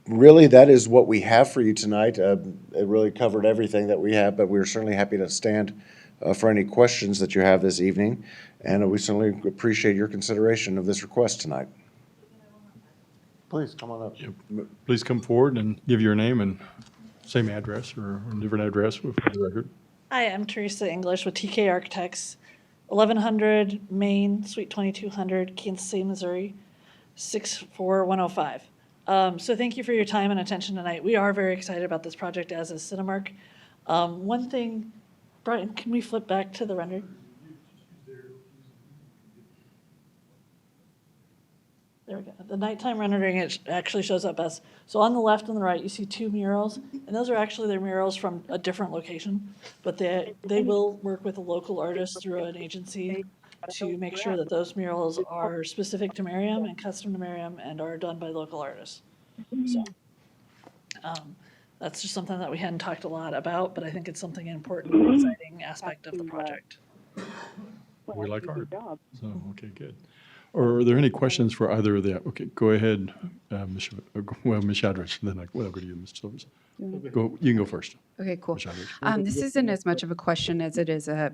Really, that is what we have for you tonight. It really covered everything that we have, but we're certainly happy to stand for any questions that you have this evening, and we certainly appreciate your consideration of this request tonight. Please, come on up. Please come forward and give your name and same address or a different address for the record. Hi, I'm Teresa English with TK Architects, 1100 Main, Suite 2200, Kansas City, Missouri, 64105. So thank you for your time and attention tonight. We are very excited about this project, as is Cinemark. One thing, Brian, can we flip back to the render? There we go. The nighttime rendering, it actually shows up as, so on the left and the right, you see two murals, and those are actually their murals from a different location, but they will work with a local artist through an agency to make sure that those murals are specific to Merriam and custom to Merriam and are done by local artists. So that's just something that we hadn't talked a lot about, but I think it's something important and exciting aspect of the project. We like art. So, okay, good. Are there any questions for either of the, okay, go ahead, Ms. Shadrich, then we'll go to you, Mr. Silvers. You can go first. Okay, cool. Ms. Shadrich. This isn't as much of a question as it is a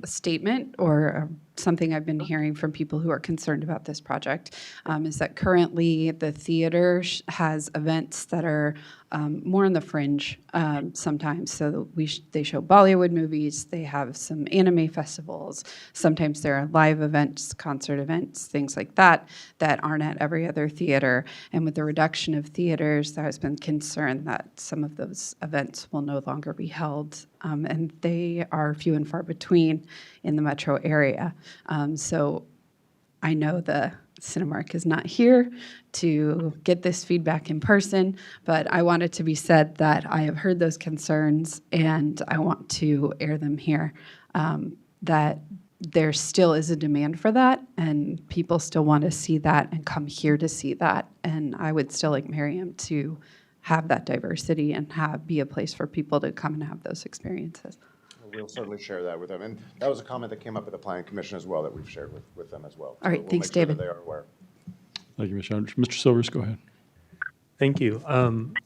statement or something I've been hearing from people who are concerned about this project, is that currently the theater has events that are more on the fringe sometimes. So they show Bollywood movies, they have some anime festivals, sometimes there are live events, concert events, things like that, that aren't at every other theater. And with the reduction of theaters, there has been concern that some of those events will no longer be held, and they are few and far between in the metro area. So I know the Cinemark is not here to get this feedback in person, but I want it to be said that I have heard those concerns and I want to air them here, that there still is a demand for that and people still want to see that and come here to see that. And I would still like Merriam to have that diversity and be a place for people to come and have those experiences. We'll certainly share that with them. And that was a comment that came up at the Planning Commission as well that we've shared with them as well. All right, So we'll thanks, make sure that David. they are aware. Thank you, Ms. Shadrich. Mr. Silvers, go ahead. Thank you.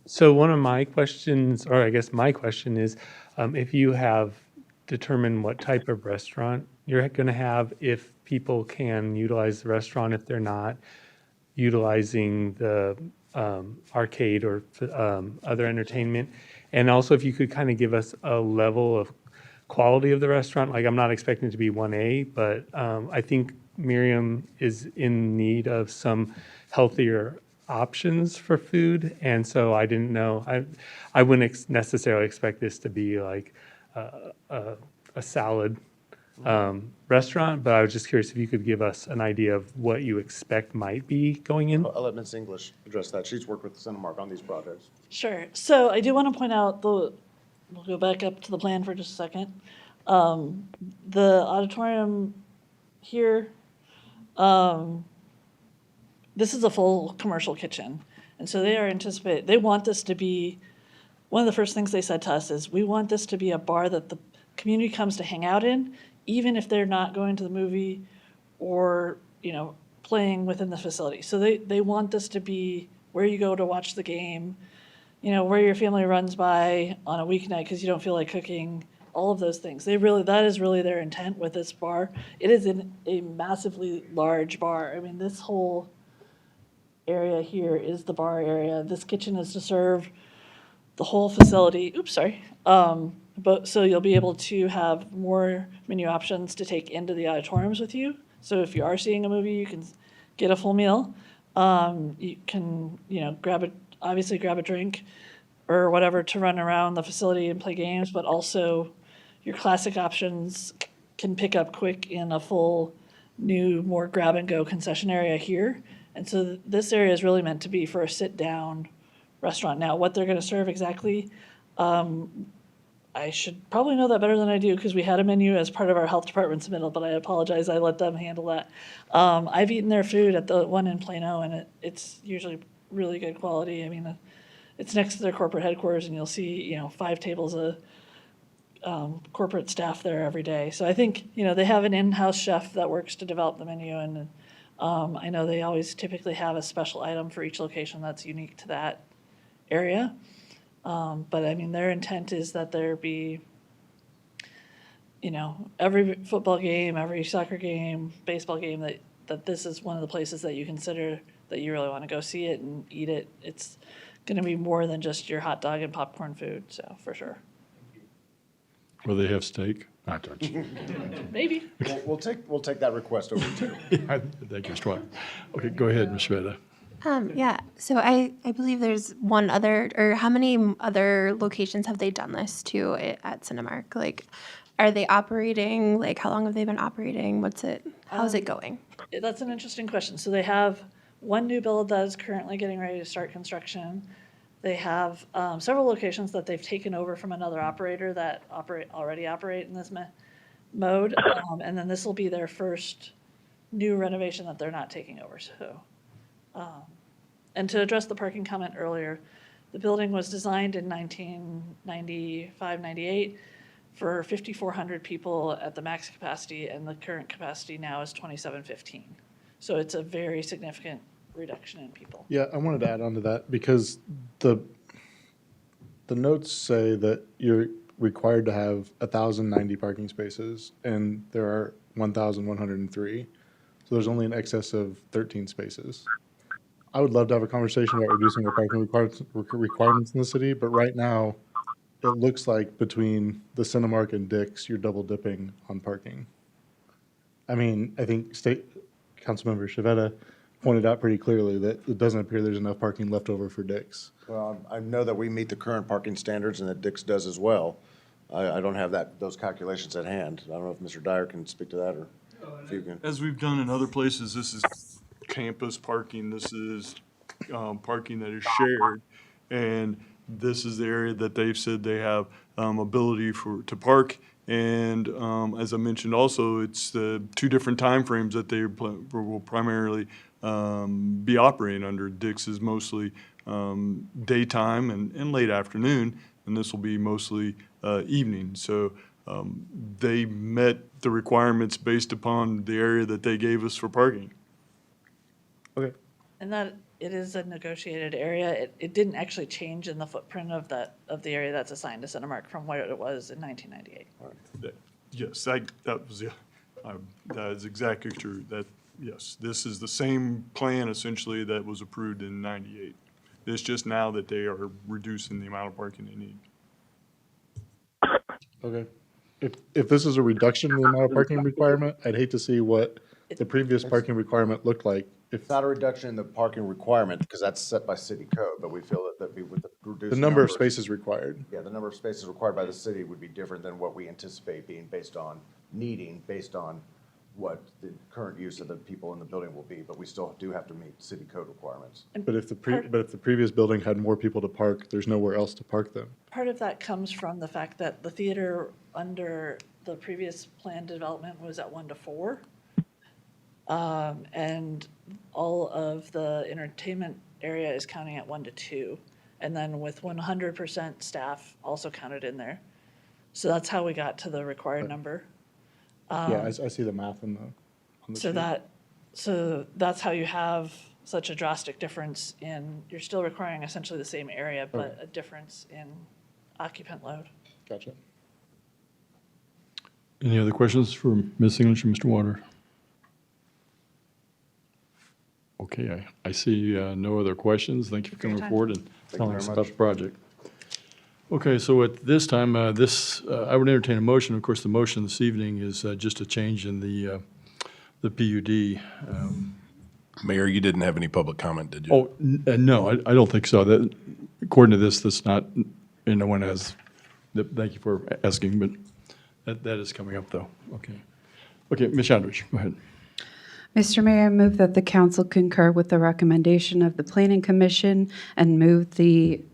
So one of my questions, or I guess my question is, if you have determine what type of restaurant you're going to have, if people can utilize the restaurant, if they're not utilizing the arcade or other entertainment? And also, if you could kind of give us a level of quality of the restaurant. Like, I'm not expecting it to be 1A, but I think Merriam is in need of some healthier options for food. And so I didn't know, I wouldn't necessarily expect this to be like a salad restaurant, but I was just curious if you could give us an idea of what you expect might be going in. I'll let Ms. English address that. She's worked with Cinemark on these projects. Sure. So I do want to point out we'll go back up to the plan for just a second. The auditorium here, this is a full commercial kitchen. And so they want this to be, one of the first things they said to us is, we want this to be a bar that the community comes to hang out in, even if they're not going to the movie or, playing within the facility. So they want this to be where you go to watch the game, where your family runs by on a weeknight because you don't feel like cooking, all of those things. That is really their intent with this bar. It is a massively large bar. I mean, this whole area here is the bar area. This kitchen is to serve the whole facility. Oops, sorry. But so you'll be able to have more menu options to take into the auditoriums with you. So if you are seeing a movie, you can get a full meal. You can, grab a drink or whatever to run around the facility and play games, but also your classic options can pick up quick in a full new, more grab and go concession area here. And so this area is really meant to be for a sit down restaurant. Now, what they're going to serve exactly, I should probably know that better than I do because we had a menu as part of our health department submittal, but I apologize, I let them handle that. I've eaten their food at the one in Plano, and it's usually really good quality. I mean, it's next to their corporate headquarters, and you'll see, 5 tables of corporate staff there every day. So I think, they have an in-house chef that works to develop the menu, and I know they always typically have a special item for each location that's unique to that area. But I mean, their intent is that there be, every football game, every soccer game, baseball game, that this is one of the places that you consider that you really want to go see it and eat it. It's going to be more than just your hot dog and popcorn food, so for sure. Will they have steak? I don't. Maybe. We'll take that request over too. I think you're right. Okay, go ahead, Ms. Shveta. Yeah, so I believe there's one other, or how many other locations have they done this to at Cinemark? Like, are they operating? Like, how long have they been operating? How's it going? That's an interesting question. So they have one new build that is currently getting ready to start construction. They have several locations that they've taken over from another operator that already operate in this mode. And then this will be their first new renovation that they're not taking over. So, and to address the parking comment earlier, the building was designed in 1995, 98 for 5,400 people at the max capacity, and the current capacity now is 2,715. So it's a very significant reduction in people. Yeah, I wanted to add on to that because the notes say that you're required to have 1,090 parking spaces, and there are 1,103. So there's only an excess of 13 spaces. I would love to have a conversation about reducing our parking requirements in the city, but right now, it looks like between the Cinemark and Dick's, you're double dipping on parking. I mean, I think Councilmember Shveta pointed out pretty clearly that it doesn't appear there's enough parking left over for Dick's. Well, I know that we meet the current parking standards and that Dick's does as well. I don't have those calculations at hand. I don't know if Mr. Dyer can speak to that or if you can. As we've done in other places, this is campus parking. This is parking that is shared. And this is the area that they've said they have ability to park. And as I mentioned also, it's the 2 different timeframes that they will primarily be operating under. Dick's is mostly daytime and late afternoon, and this will be mostly evening. So they met the requirements based upon the area that they gave us for parking. Okay. And that it is a negotiated area. It didn't actually change in the footprint of the area that's assigned to Cinemark from what it was in 1998. Yes, that was, yeah, that is exactly true. That, yes, this is the same plan essentially that was approved in 98. It's just now that they are reducing the amount of parking they need. Okay. If this is a reduction in the amount of parking requirement, I'd hate to see what the previous parking requirement looked like. If It's not a reduction in the parking requirement, because that's set by city code, but we feel that with the reduced the number of numbers- spaces required. Yeah, the number of spaces required by the city would be different than what we anticipate being based on what the current use of the people in the building will be, but we still do have to meet city code requirements. But if the previous building had more people to park, there's nowhere else to park them. Part of that comes from the fact that the theater under the previous plan development was at 1 to 4. And all of the entertainment area is counting at 1 to 2. And then with 100% staff also counted in there. So that's how we got to the required number. Yeah, I see the math on the sheet. So that's how you have such a drastic difference in, you're still requiring essentially the same area, but a difference in occupant load. Gotcha. Any other questions for Ms. English or Mr. Water? Okay, I see no other questions. Thank you for coming forward and telling us about the project. Okay, so at this time, I would entertain a motion. Of course, the motion this evening is just a change in the PUD. Mayor, you didn't have any public comment, did you? Oh, no, I don't think so. That, according to this, that's not, and no one has, thank you for asking, but that is coming up, though. Okay. Okay, Ms. Shadrich, go ahead. Mr. Mayor, I move that the council concur with the recommendation of the Planning Commission and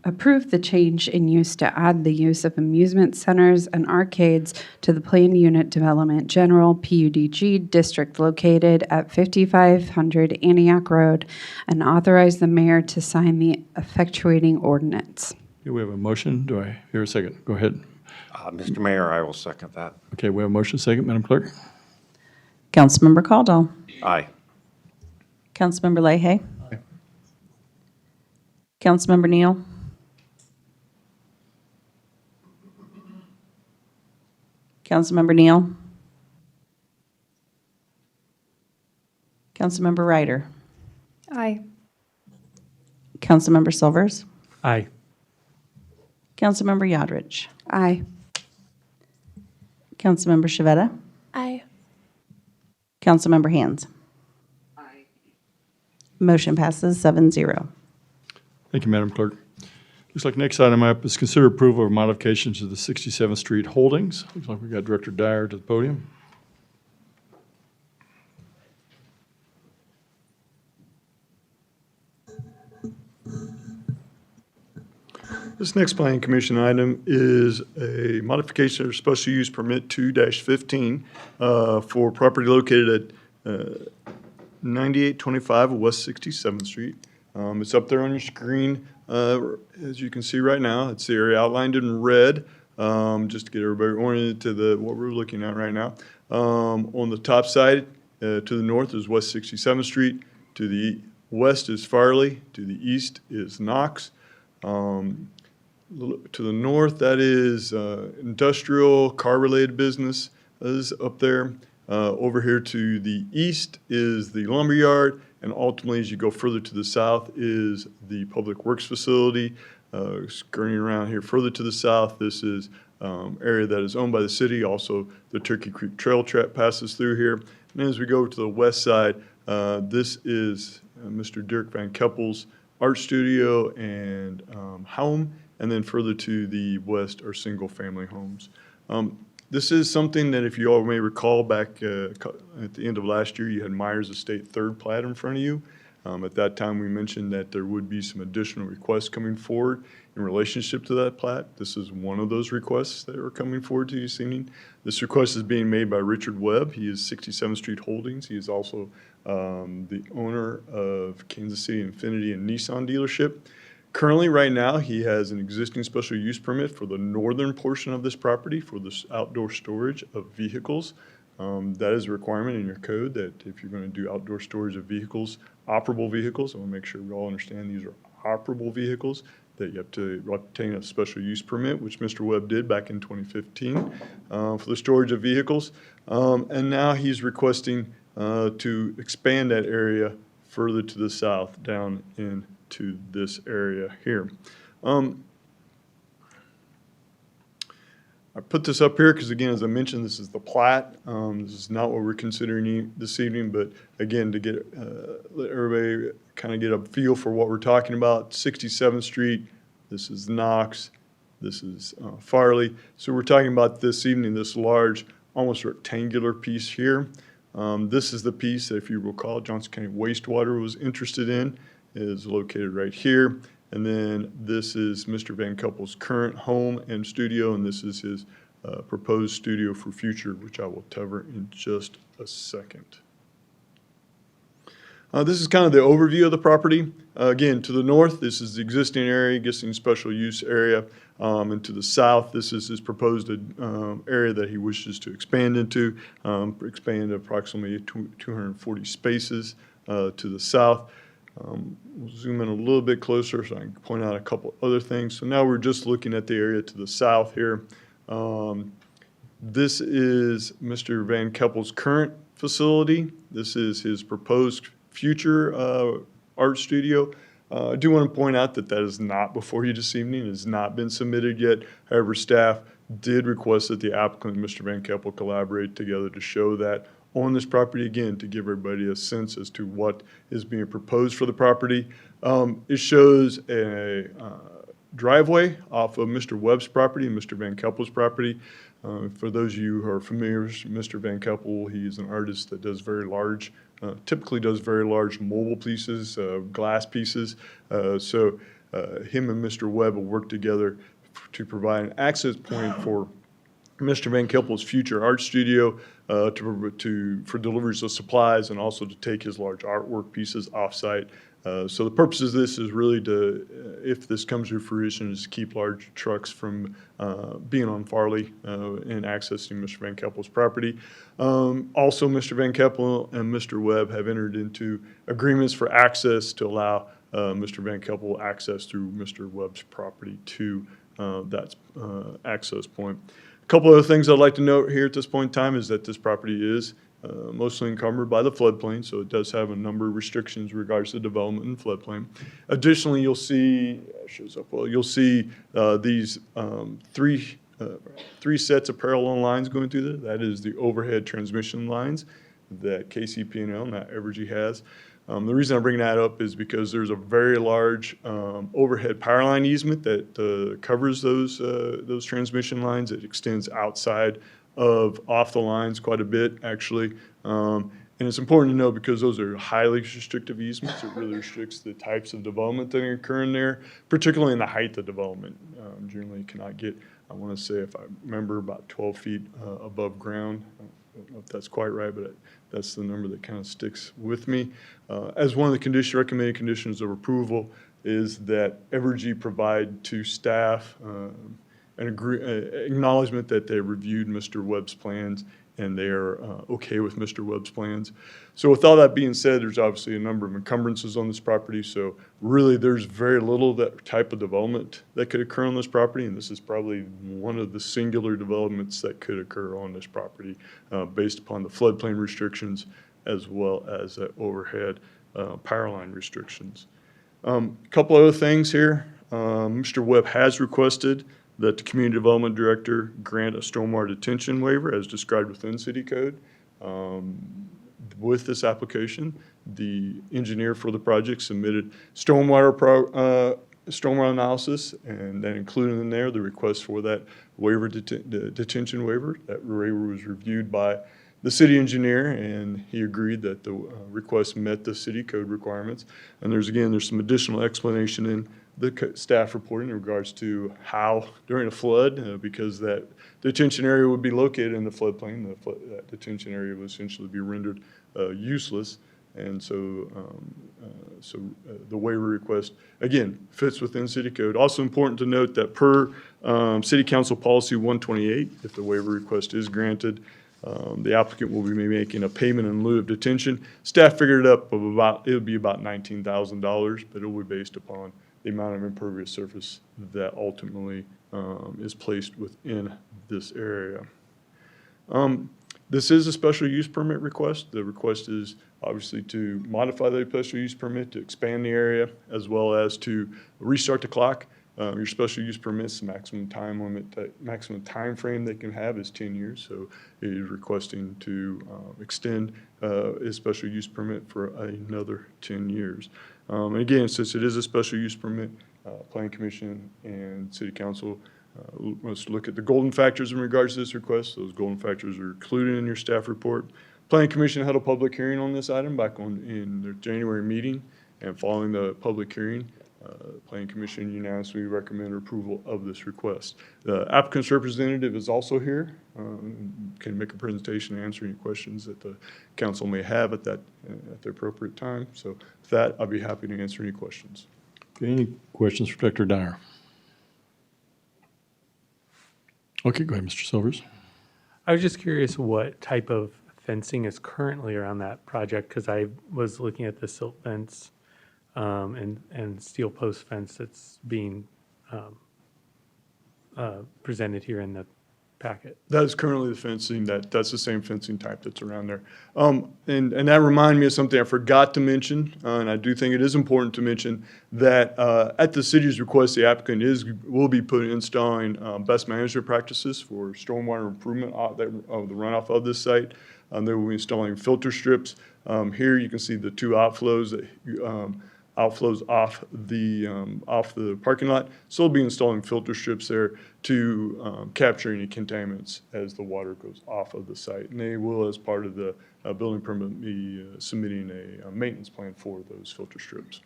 approve the change in use to add the use of amusement centers and arcades to the planned unit development general PUDG district located at 5500 Antioch Road and authorize the mayor to sign the effectuating ordinance. Okay, we have a motion. Do I hear a second? Go ahead. Mr. Mayor, I will second that. Okay, we have a motion, second, Madam Clerk? Councilmember Caldwell. Aye. Councilmember Leahy. Councilmember Neal. Councilmember Neal. Councilmember Ryder. Aye. Councilmember Silvers. Aye. Councilmember Yodrich. Aye. Councilmember Shavetta. Aye. Councilmember Hands. Aye. Motion passes 7-0. Thank you, Madam Clerk. Looks like next item up is consider approval of modifications to the 67th Street holdings. Looks like we got Director Dyer to the podium. This next planning commission item is a modification of special use permit 2-15 for property located at 9825 West 67th Street. It's up there on your screen, as you can see right now. It's the area outlined in red, just to get everybody oriented to what we're looking at right now. On the top side, to the north is West 67th Street. To the west is Farley. To the east is Knox. To the north, that is industrial, car-related business is up there. Over here to the east is the lumberyard, and ultimately, as you go further to the south, is the public works facility. Skirting around here further to the south, this is area that is owned by the city. Also, the Turkey Creek Trail Trap passes through here. And as we go to the west side, this is Mr. Dirk Van Keppel's art studio and home. And then further to the west are single-family homes. This is something that, if you all may recall, back at the end of last year, you had Myers Estate third plat in front of you. At that time, we mentioned that there would be some additional requests coming forward in relationship to that plat. This is one of those requests that are coming forward to you this evening. This request is being made by Richard Webb. He is 67th Street Holdings. He is also the owner of Kansas City Infiniti and Nissan dealership. Currently, right now, he has an existing special use permit for the northern portion of this property for this outdoor storage of vehicles. That is a requirement in your code that if you're going to do outdoor storage of vehicles, operable vehicles, I want to make sure we all understand these are operable vehicles, that you have to obtain a special use permit, which Mr. Webb did back in 2015 for the storage of vehicles. And now he's requesting to expand that area further to the south down into this area here. I put this up here because, again, as I mentioned, this is the plat. This is not what we're considering this evening, but again, to get let everybody kind of get a feel for what we're talking about. 67th Street, this is Knox, this is Farley. So we're talking about this evening, this large, almost rectangular piece here. This is the piece that, if you recall, Johnson County Wastewater was interested in. It is located right here. And then this is Mr. Van Keppel's current home and studio, and this is his proposed studio for future, which I will cover in just a second. This is kind of the overview of the property. Again, to the north, this is the existing area, existing special use area. And to the south, this is his proposed area that he wishes to expand into, expand approximately 240 spaces to the south. We'll zoom in a little bit closer so I can point out a couple other things. So now we're just looking at the area to the south here. This is Mr. Van Keppel's current facility. This is his proposed future art studio. I do want to point out that that is not before you this evening. It has not been submitted yet. However, staff did request that the applicant, Mr. Van Keppel, collaborate together to show that on this property, again, to give everybody a sense as to what is being proposed for the property. It shows a driveway off of Mr. Webb's property and Mr. Van Keppel's property. For those of you who are familiar with Mr. Van Keppel, he's an artist that does very large, typically does very large mobile pieces, glass pieces. So him and Mr. Webb will work together to provide an access point for Mr. Van Keppel's future art studio for deliveries of supplies and also to take his large artwork pieces off-site. So the purpose of this is really to, if this comes to fruition, is to keep large trucks from being on Farley and accessing Mr. Van Keppel's property. Also, Mr. Van Keppel and Mr. Webb have entered into agreements for access to allow Mr. Van Keppel access through Mr. Webb's property to that access point. A couple other things I'd like to note here at this point in time is that this property is mostly encumbered by the floodplain, so it does have a number of restrictions in regards to development in floodplain. Additionally, you'll see, shows up well, you'll see these three sets of parallel lines going through there. That is the overhead transmission lines that KCP&L, not Evergy, has. The reason I bring that up is because there's a very large overhead power line easement that covers those transmission lines. It extends outside of off the lines quite a bit, actually. And it's important to know because those are highly restrictive easements. It really restricts the types of development that occur in there, particularly in the height of development. Generally, you cannot get, I want to say, if I remember, about 12 feet above ground. I don't know if that's quite right, but that's the number that kind of sticks with me. As one of the recommended conditions of approval is that Evergy provide to staff an acknowledgement that they reviewed Mr. Webb's plans and they are okay with Mr. Webb's plans. So with all that being said, there's obviously a number of encumbrances on this property. So really there's very little that type of development that could occur on this property. And this is probably one of the singular developments that could occur on this property based upon the floodplain restrictions as well as overhead power line restrictions. A couple other things here. Mr. Webb has requested that the Community Development Director grant a stormwater detention waiver as described within City Code. With this application, the engineer for the project submitted stormwater analysis, and that included in there the request for that waiver, detention waiver. That waiver was reviewed by the city engineer, and he agreed that the request met the city code requirements. And there's some additional explanation in the staff report in regards to how during a flood, because that detention area would be located in the floodplain, that detention area would essentially be rendered useless. And so, the waiver request, again, fits within city code. Also important to note that per City Council Policy 128, if the waiver request is granted, The applicant will be making a payment in lieu of detention. Staff figured it up of about, it would be about $19,000, but it will be based upon the amount of impervious surface that ultimately is placed within this area. This is a special use permit request. The request is obviously to modify the special use permit, to expand the area, as well as to restart the clock. Your special use permits, the maximum time limit, maximum time frame they can have is 10 years. So it is requesting to extend a special use permit for another 10 years. And again, since it is a special use permit, Planning Commission and City Council must look at the golden factors in regards to this request. Those golden factors are included in your staff report. Planning Commission held a public hearing on this item back in their January meeting, and following the public hearing, Planning Commission unanimously recommended approval of this request. The applicant's representative is also here, can make a presentation and answer any questions that the council may have at the appropriate time. So with that, I'll be happy to answer any questions. Okay, any questions for Director Dyer? Okay, go ahead, Mr. Silvers. I was just curious what type of fencing is currently around that project, because I was looking at the silt fence and steel post fence that's being presented here in the packet. That is currently the fencing, that's the same fencing type that's around there. And that reminded me of something I forgot to mention, and I do think it is important to mention that at the city's request, the applicant will be installing best management practices for stormwater improvement of the runoff of this site. They will be installing filter strips. Here you can see the two outflows that outflows off the parking lot. So we'll be installing filter strips there to capture any contaminants as the water goes off of the site. And they will, as part of the building permit, be submitting a maintenance plan for those filter strips.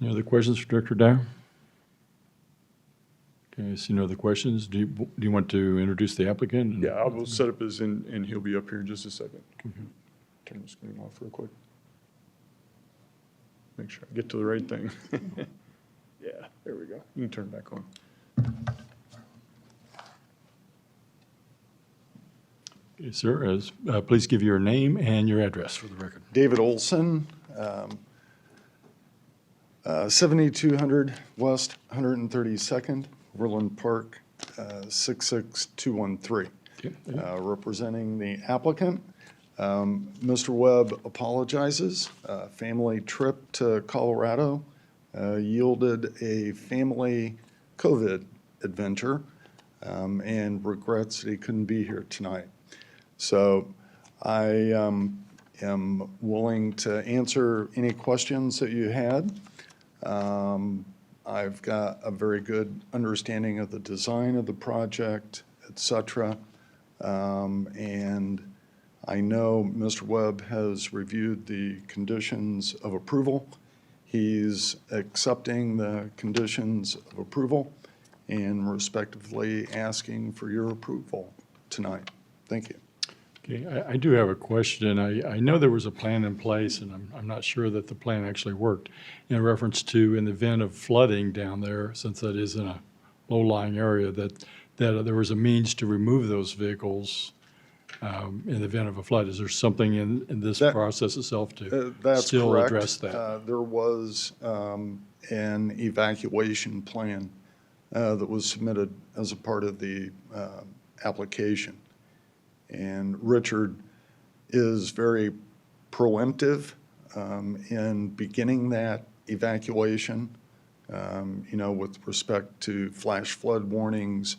Any other questions for Director Dyer? Okay, I see no other questions. Do you want to introduce the applicant? Yeah, I will set up and he'll be up here in just a second. Turn the screen off real quick. Make sure I get to the right thing. Yeah, there we go. You can turn it back on. Okay, sir, please give your name and your address for the record. David Olson, 7200 West 132nd, Overland Park, 66213. Okay. Representing the applicant. Mr. Webb apologizes. Family trip to Colorado yielded a family COVID adventure and regrets that he couldn't be here tonight. So I am willing to answer any questions that you had. I've got a very good understanding of the design of the project, et cetera. And I know Mr. Webb has reviewed the conditions of approval. He's accepting the conditions of approval and respectively asking for your approval tonight. Thank you. Okay, I do have a question. I know there was a plan in place, and I'm not sure that the plan actually worked, in reference to, in the event of flooding down there, since that is in a low-lying area, that there was a means to remove those vehicles in the event of a flood. Is there something in this process itself to still correct. address that? There was an evacuation plan that was submitted as a part of the application. And Richard is very preemptive in beginning that evacuation, with respect to flash flood warnings,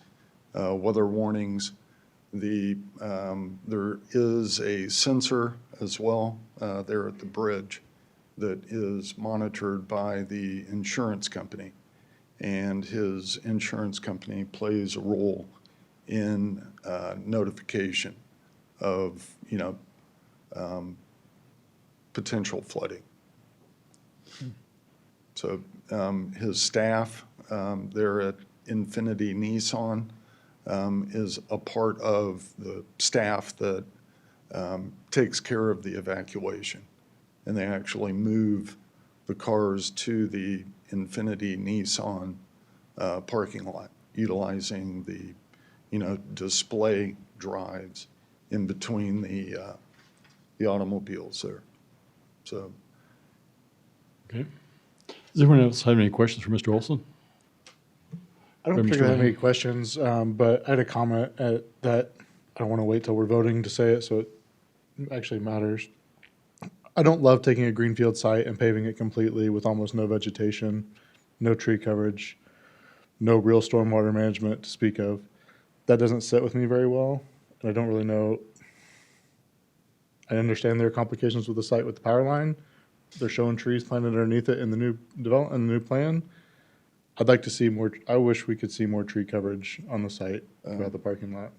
weather warnings. There is a sensor as well there at the bridge that is monitored by the insurance company. And his insurance company plays a role in notification of, potential flooding. So his staff there at Infinity Nissan is a part of the staff that takes care of the evacuation. And they actually move the cars to the Infinity Nissan parking lot, utilizing the, display drives in between the automobiles there. So, Okay. Does anyone else have any questions for Mr. Olson? I don't Mr. particularly have Leahy? any questions, but I had a comment that I don't want to wait till we're voting to say it, so it actually matters. I don't love taking a greenfield site and paving it completely with almost no vegetation, no tree coverage, no real stormwater management to speak of. That doesn't sit with me very well, and I don't really know. I understand there are complications with the site with the power line. They're showing trees planted underneath it in the new development, in the new plan. I'd like to see more, I wish we could see more tree coverage on the site throughout the parking lot.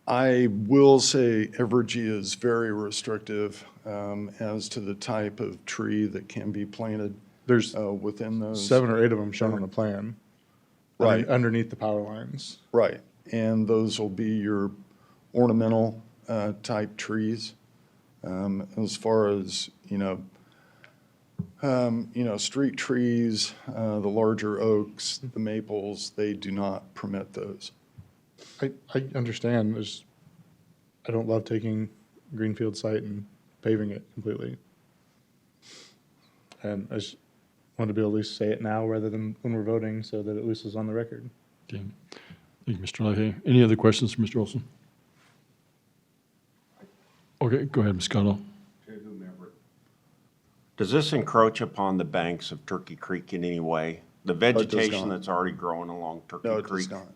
I will say Evergy is very restrictive as to the type of tree that can be planted. There's within those. 7 or 8 of them shown on the plan. Right. Underneath the power lines. Right, and those will be your ornamental type trees. As far as, street trees, the larger oaks, the maples, they do not permit those. I understand, I don't love taking greenfield site and paving it completely. And I just wanted to be able to at least say it now rather than when we're voting, so that at least is on the record. Okay. Thank you, Mr. Leahy. Any other questions for Mr. Olson? Okay, go ahead, Ms. Connell. Does this encroach upon the banks of Turkey Creek in any way? The vegetation not. that's already growing along Turkey No, Creek? it does not.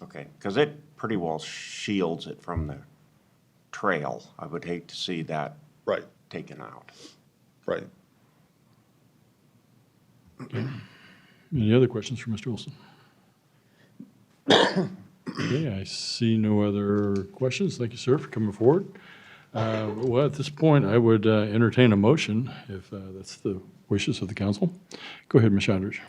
Okay, because it pretty well shields it from the trail. I would hate to see that Right, taken out. right. Any other questions for Mr. Olson? Okay, I see no other questions. Thank you, sir, for coming forward. Well, at this point, I would entertain a motion, if that's the wishes of the council. Go ahead, Ms. Shidridge.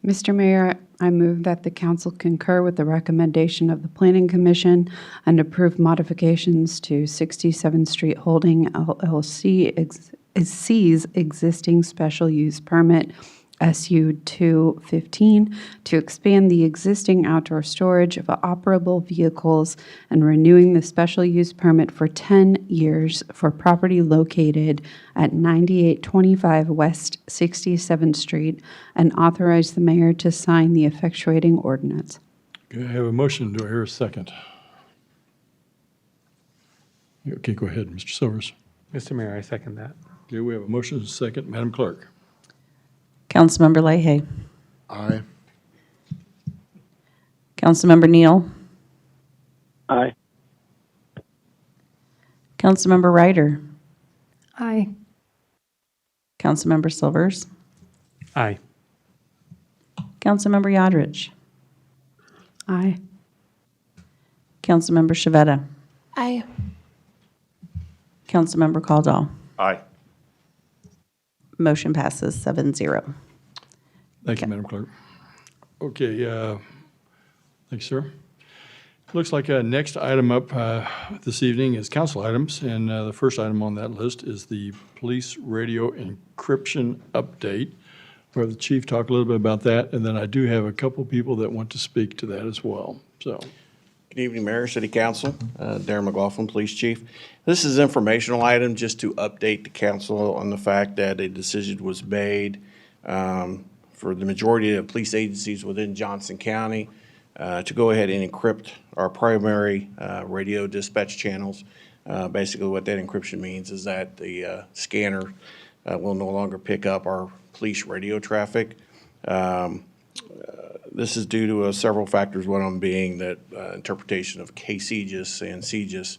Mr. Mayor, I move that the council concur with the recommendation of the Planning Commission and approve modifications to 67th Street Holding LLC's existing special use permit SU 215 to expand the existing outdoor storage of operable vehicles and renewing the special use permit for 10 years for property located at 9825 West 67th Street and authorize the mayor to sign the effectuating ordinance. Okay, I have a motion. Do I hear a second? Okay, go ahead, Mr. Silvers. Mr. Mayor, I second that. Okay, we have a motion and a second. Madam Clerk. Councilmember Leahy. Aye. Councilmember Neal. Aye. Councilmember Ryder. Aye. Councilmember Silvers. Aye. Councilmember Yodrich. Aye. Councilmember Shavetta. Aye. Councilmember Caldwell. Aye. Motion passes 7-0. Thank you, Madam Clerk. Okay, thanks, sir. Looks like next item up this evening is council items, and the first item on that list is the police radio encryption update. We'll have the chief talk a little bit about that, and then I do have a couple people that want to speak to that as well. So, Good evening, Mayor, City Council. Darren McLaughlin, Police Chief. This is an informational item just to update the council on the fact that a decision was made for the majority of police agencies within Johnson County to go ahead and encrypt our primary radio dispatch channels. Basically, what that encryption means is that the scanner will no longer pick up our police radio traffic. This is due to several factors, one of them being that interpretation of KCGIS and CGIS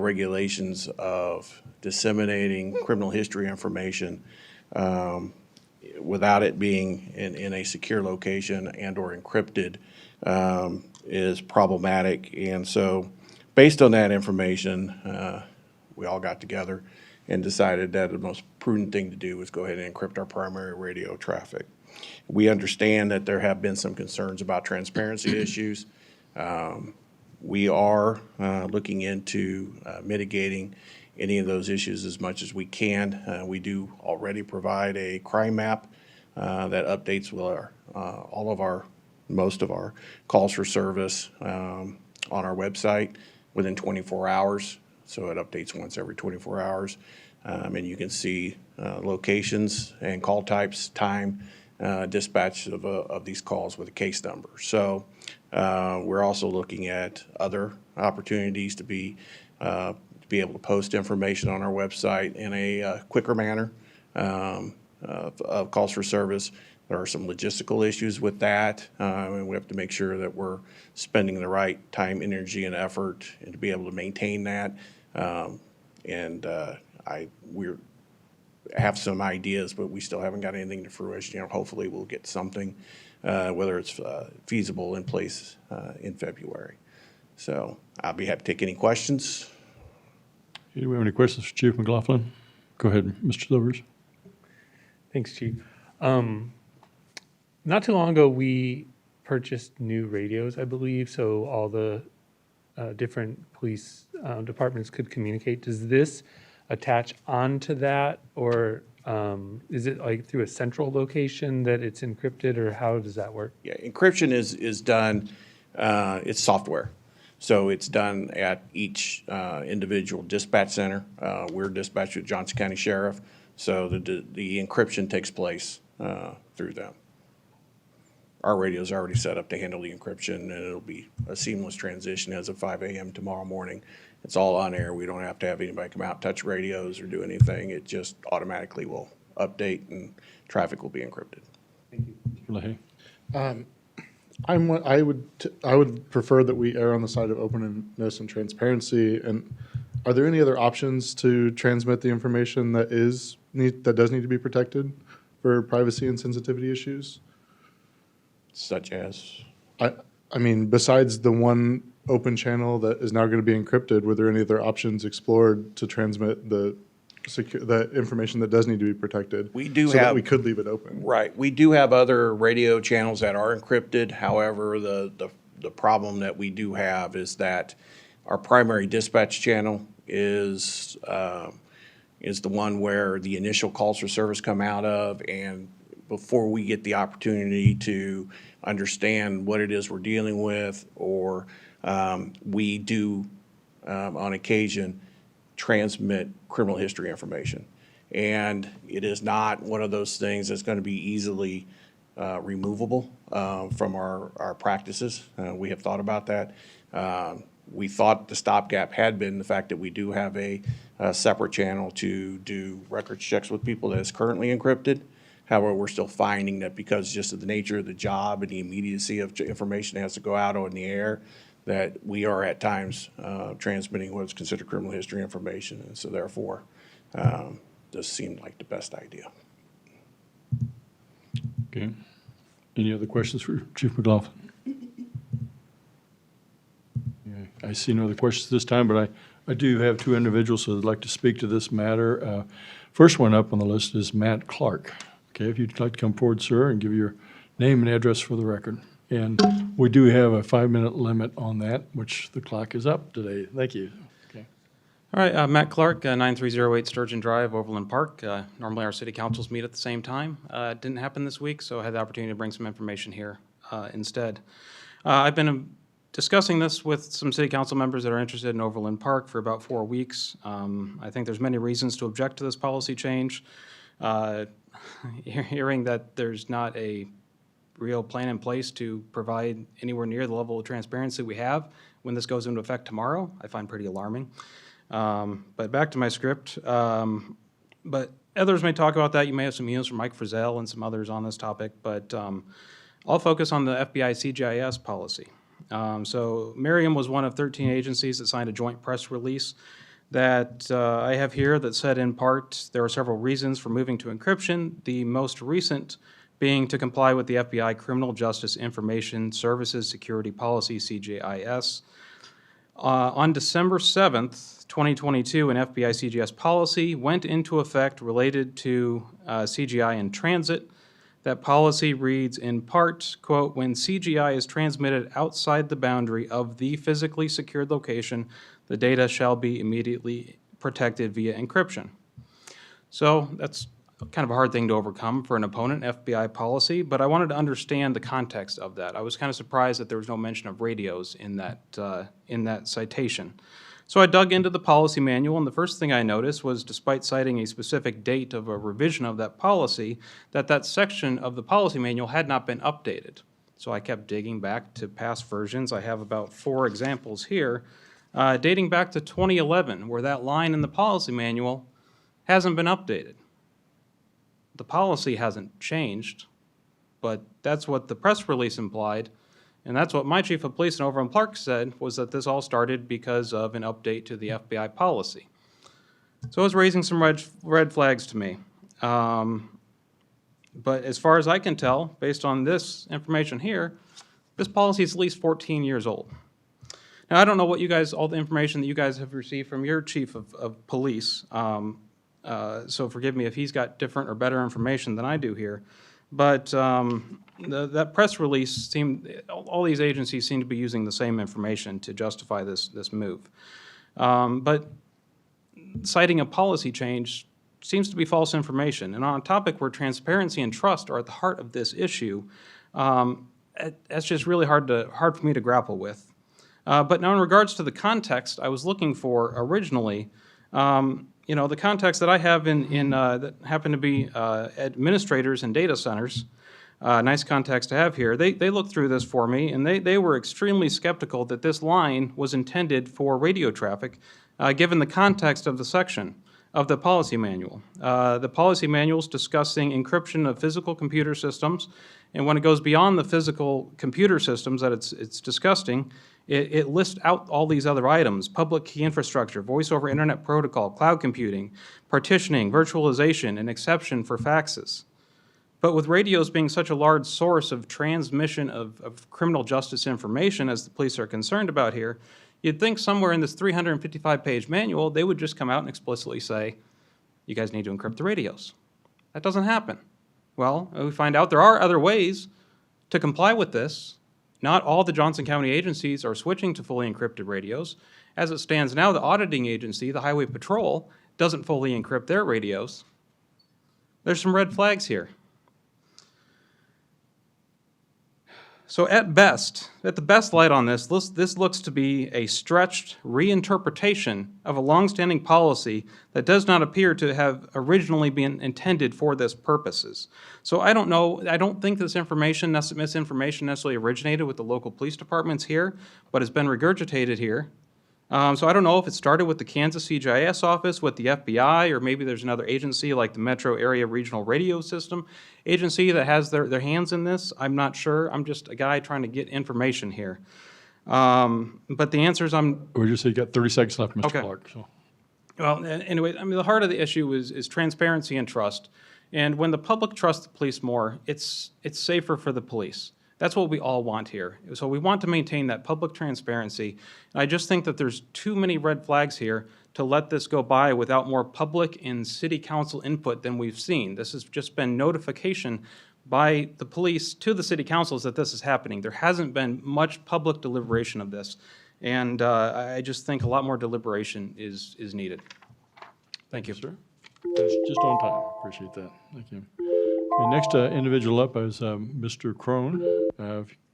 regulations of disseminating criminal history information without it being in a secure location and or encrypted is problematic. And so based on that information, we all got together and decided that the most prudent thing to do was go ahead and encrypt our primary radio traffic. We understand that there have been some concerns about transparency issues. We are looking into mitigating any of those issues as much as we can. We do already provide a crime map that updates with most of our calls for service, on our website within 24 hours. So it updates once every 24 hours. And you can see locations and call types, time, dispatch of these calls with a case number. So we're also looking at other opportunities to be able to post information on our website in a quicker manner of calls for service. There are some logistical issues with that, and we have to make sure that we're spending the right time, energy, and effort and to be able to maintain that. We have some ideas, but we still haven't got anything to fruition. Hopefully we'll get something, whether it's feasible, in place in February. So I'll be happy to take any questions. Do we have any questions for Chief McLaughlin? Go ahead, Mr. Silvers. Thanks, Chief. Not too long ago, we purchased new radios, I believe, so all the different police departments could communicate. Does this attach onto that, or is it like through a central location that it's encrypted, or how does that work? Yeah, encryption is done, it's software. So it's done at each individual dispatch center. We're dispatched with Johnson County Sheriff, so the encryption takes place through them. Our radio's already set up to handle the encryption, and it'll be a seamless transition as of 5 a.m. tomorrow morning. It's all on air. We don't have to have anybody come out, touch radios, or do anything. It just automatically will update, and traffic will be encrypted. Thank you. Mr. Leahy. I would prefer that we err on the side of openness and transparency. And are there any other options to transmit the information that does need to be protected for privacy and sensitivity issues? Such as? I mean, besides the one open channel that is now going to be encrypted, were there any other options explored to transmit the information that does need to be protected? We do so have, that we could leave it open. Right. We do have other radio channels that are encrypted. However, the problem that we do have is that our primary dispatch channel is the one where the initial calls for service come out of, and before we get the opportunity to understand what it is we're dealing with, or we do on occasion transmit criminal history information. And it is not one of those things that's going to be easily removable from our practices. We have thought about that. We thought the stopgap had been the fact that we do have a separate channel to do records checks with people that is currently encrypted. However, we're still finding that because just of the nature of the job and the immediacy of information that has to go out on the air, that we are at times transmitting what's considered criminal history information. And so therefore, this seemed like the best idea. Okay. Any other questions for Chief McLaughlin? Yeah, I see no other questions this time, but I do have two individuals who would like to speak to this matter. First one up on the list is Matt Clark. Okay, if you'd like to come forward, sir, and give your name and address for the record. And we do have a 5-minute limit on that, which the clock is up today. Thank you. Okay. All right, Matt Clark, 9308 Sturgeon Drive, Overland Park. Normally our city councils meet at the same time. It didn't happen this week, so I had the opportunity to bring some information here instead. I've been discussing this with some city council members that are interested in Overland Park for about 4 weeks. I think there's many reasons to object to this policy change. Hearing that there's not a real plan in place to provide anywhere near the level of transparency we have when this goes into effect tomorrow, I find pretty alarming. But back to my script. But others may talk about that. You may have some emails from Mike Frizzell and some others on this topic, but I'll focus on the FBI CGIS policy. So Merriam was one of 13 agencies that signed a joint press release that I have here that said in part there are several reasons for moving to encryption, the most recent being to comply with the FBI Criminal Justice Information Services Security Policy, CJIS. On December 7th, 2022, an FBI CGIS policy went into effect related to CGI in transit. That policy reads in part, quote, when CGI is transmitted outside the boundary of the physically secured location, the data shall be immediately protected via encryption. So that's kind of a hard thing to overcome for an opponent, FBI policy, but I wanted to understand the context of that. I was kind of surprised that there was no mention of radios in that citation. So I dug into the policy manual, and the first thing I noticed was, despite citing a specific date of a revision of that policy, that section of the policy manual had not been updated. So I kept digging back to past versions. I have about 4 examples here, dating back to 2011, where that line in the policy manual hasn't been updated. The policy hasn't changed, but that's what the press release implied, and that's what my chief of police in Overland Park said, was that this all started because of an update to the FBI policy. So it was raising some red flags to me. But as far as I can tell, based on this information here, this policy is at least 14 years old. Now, I don't know what you guys, all the information that you guys have received from your chief of police, so forgive me if he's got different or better information than I do here. But that press release seemed, all these agencies seem to be using the same information to justify this move. But citing a policy change seems to be false information. And on a topic where transparency and trust are at the heart of this issue, that's just really hard for me to grapple with. But now in regards to the context I was looking for originally, the context that I have that happen to be administrators and data centers, nice context to have here, they looked through this for me, and they were extremely skeptical that this line was intended for radio traffic, given the context of the section of the policy manual. The policy manual is discussing encryption of physical computer systems, and when it goes beyond the physical computer systems that it's discussing, it lists out all these other items: public key infrastructure, voice over internet protocol, cloud computing, partitioning, virtualization, and exception for faxes. But with radios being such a large source of transmission of criminal justice information, as the police are concerned about here, you'd think somewhere in this 355-page manual, they would just come out and explicitly say, you guys need to encrypt the radios. That doesn't happen. Well, we find out there are other ways to comply with this. Not all the Johnson County agencies are switching to fully encrypted radios. As it stands now, the auditing agency, the Highway Patrol, doesn't fully encrypt their radios. There's some red flags here. So at the best light on this looks to be a stretched reinterpretation of a longstanding policy that does not appear to have originally been intended for this purposes. So I don't know, I don't think this misinformation necessarily originated with the local police departments here, but has been regurgitated here. So I don't know if it started with the Kansas CGIS office, with the FBI, or maybe there's another agency like the Metro Area Regional Radio System agency that has their hands in this. I'm not sure. I'm just a guy trying to get information here. But the answer is We just said you got 30 seconds left, Mr. Okay. Clark. So. Well, anyway, I mean, the heart of the issue is transparency and trust. And when the public trusts the police more, it's safer for the police. That's what we all want here. So we want to maintain that public transparency. And I just think that there's too many red flags here to let this go by without more public and city council input than we've seen. This has just been notification by the police to the city councils that this is happening. There hasn't been much public deliberation of this. And I just think a lot more deliberation is needed. Thank you. Sir. That's just on time. Appreciate that. Thank you. The next individual up is Mr. Crone.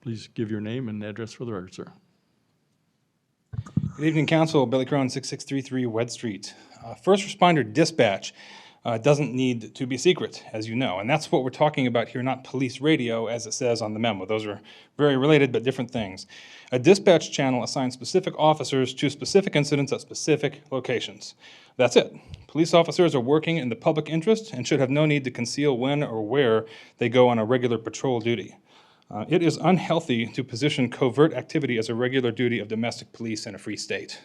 Please give your name and address for the record, sir. Good evening, Council. Billy Crone, 6633 Wed Street. First responder dispatch doesn't need to be secret, as you know, and that's what we're talking about here, not police radio, as it says on the memo. Those are very related but different things. A dispatch channel assigns specific officers to specific incidents at specific locations. That's it. Police officers are working in the public interest and should have no need to conceal when or where they go on a regular patrol duty. It is unhealthy to position covert activity as a regular duty of domestic police in a free state.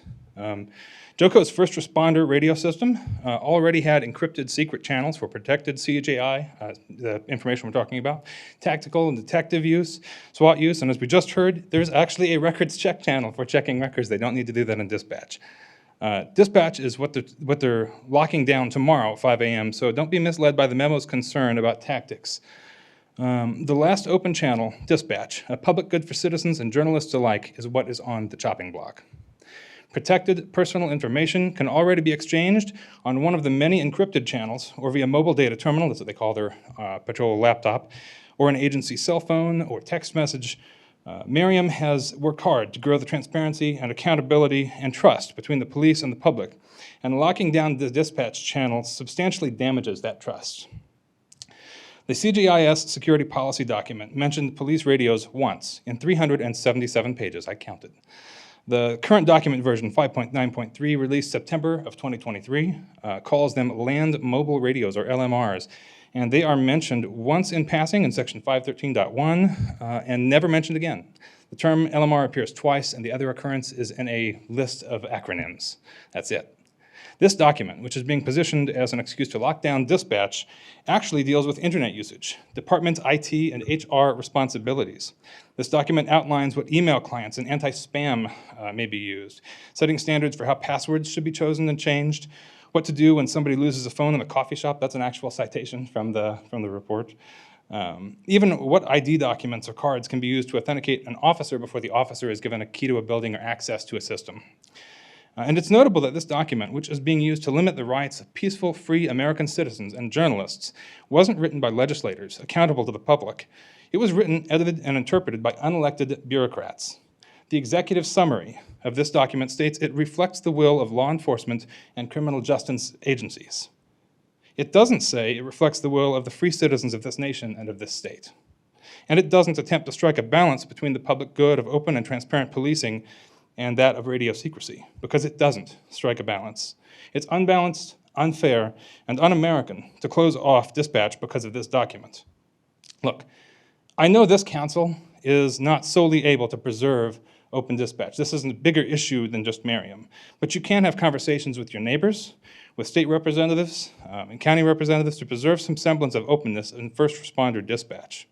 JOCO's first responder radio system already had encrypted secret channels for protected CJI, the information we're talking about, tactical and detective use, SWAT use, and as we just heard, there's actually a records check channel for checking records. They don't need to do that in dispatch. Dispatch is what they're locking down tomorrow at 5 a.m., so don't be misled by the memo's concern about tactics. The last open channel, dispatch, a public good for citizens and journalists alike, is what is on the chopping block. Protected personal information can already be exchanged on one of the many encrypted channels or via mobile data terminal, that's what they call their patrol laptop, or an agency cell phone or text message. Merriam has worked hard to grow the transparency and accountability and trust between the police and the public, and locking down the dispatch channel substantially damages that trust. The CGIS security policy document mentioned police radios once in 377 pages, I counted. The current document version 5.9.3, released September of 2023, calls them land mobile radios, or LMRs, and they are mentioned once in passing in section 513.1 and never mentioned again. The term LMR appears twice, and the other occurrence is in a list of acronyms. That's it. This document, which is being positioned as an excuse to lock down dispatch, actually deals with internet usage, department IT and HR responsibilities. This document outlines what email clients and anti-spam may be used, setting standards for how passwords should be chosen and changed, what to do when somebody loses a phone in a coffee shop. That's an actual citation from the report. Even what ID documents or cards can be used to authenticate an officer before the officer is given a key to a building or access to a system. And it's notable that this document, which is being used to limit the rights of peaceful, free American citizens and journalists, wasn't written by legislators accountable to the public. It was written, edited, and interpreted by unelected bureaucrats. The executive summary of this document states it reflects the will of law enforcement and criminal justice agencies. It doesn't say it reflects the will of the free citizens of this nation and of this state. And it doesn't attempt to strike a balance between the public good of open and transparent policing and that of radio secrecy, because it doesn't strike a balance. It's unbalanced, unfair, and un-American to close off dispatch because of this document. Look, I know this council is not solely able to preserve open dispatch. This is a bigger issue than just Merriam. But you can have conversations with your neighbors, with state representatives, and county representatives to preserve some semblance of openness in first responder dispatch.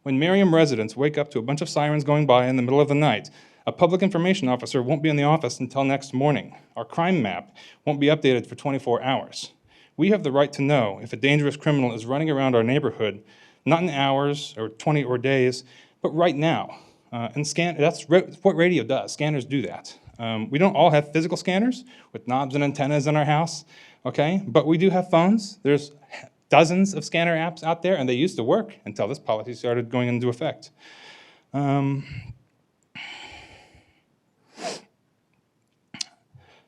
When Merriam residents wake up to a bunch of sirens going by in the middle of the night, a public information officer won't be in the office until next morning. Our crime map won't be updated for 24 hours. We have the right to know if a dangerous criminal is running around our neighborhood, not in hours or 20 or days, but right now. That's what radio does. Scanners do that. We don't all have physical scanners with knobs and antennas in our house, okay? But we do have phones. There's dozens of scanner apps out there, and they used to work until this policy started going into effect.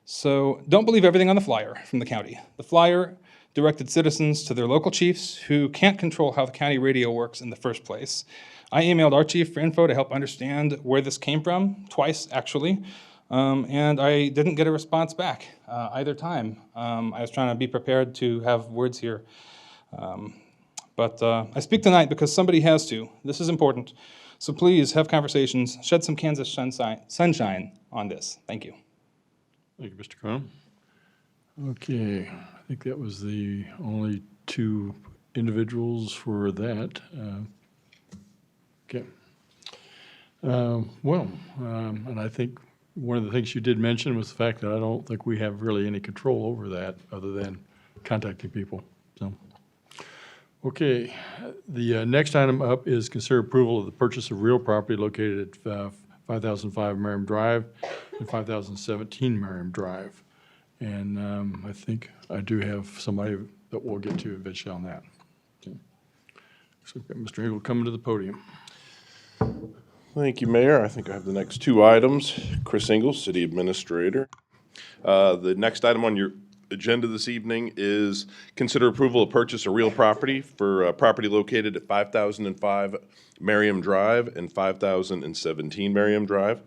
So don't believe everything on the flyer from the county. The flyer directed citizens to their local chiefs who can't control how the county radio works in the first place. I emailed our chief for info to help understand where this came from, twice actually, and I didn't get a response back either time. I was trying to be prepared to have words here. But I speak tonight because somebody has to. This is important. So please have conversations, shed some Kansas sunshine on this. Thank you. Thank you, Mr. Cronum. Okay, I think that was the only two individuals for that. Okay. And I think one of the things you did mention was the fact that I don't think we have really any control over that other than contacting people. So, okay, the next item up is consider approval of the purchase of real property located at 5005 Merriam Drive and 5017 Merriam Drive. And I think I do have somebody that we'll get to eventually on that. Okay. So Mr. Eagle coming to the podium. Thank you, Mayor. I think I have the next two items. Chris Ingles, City Administrator. The next item on your agenda this evening is consider approval of purchase of real property for property located at 5005 Merriam Drive and 5017 Merriam Drive.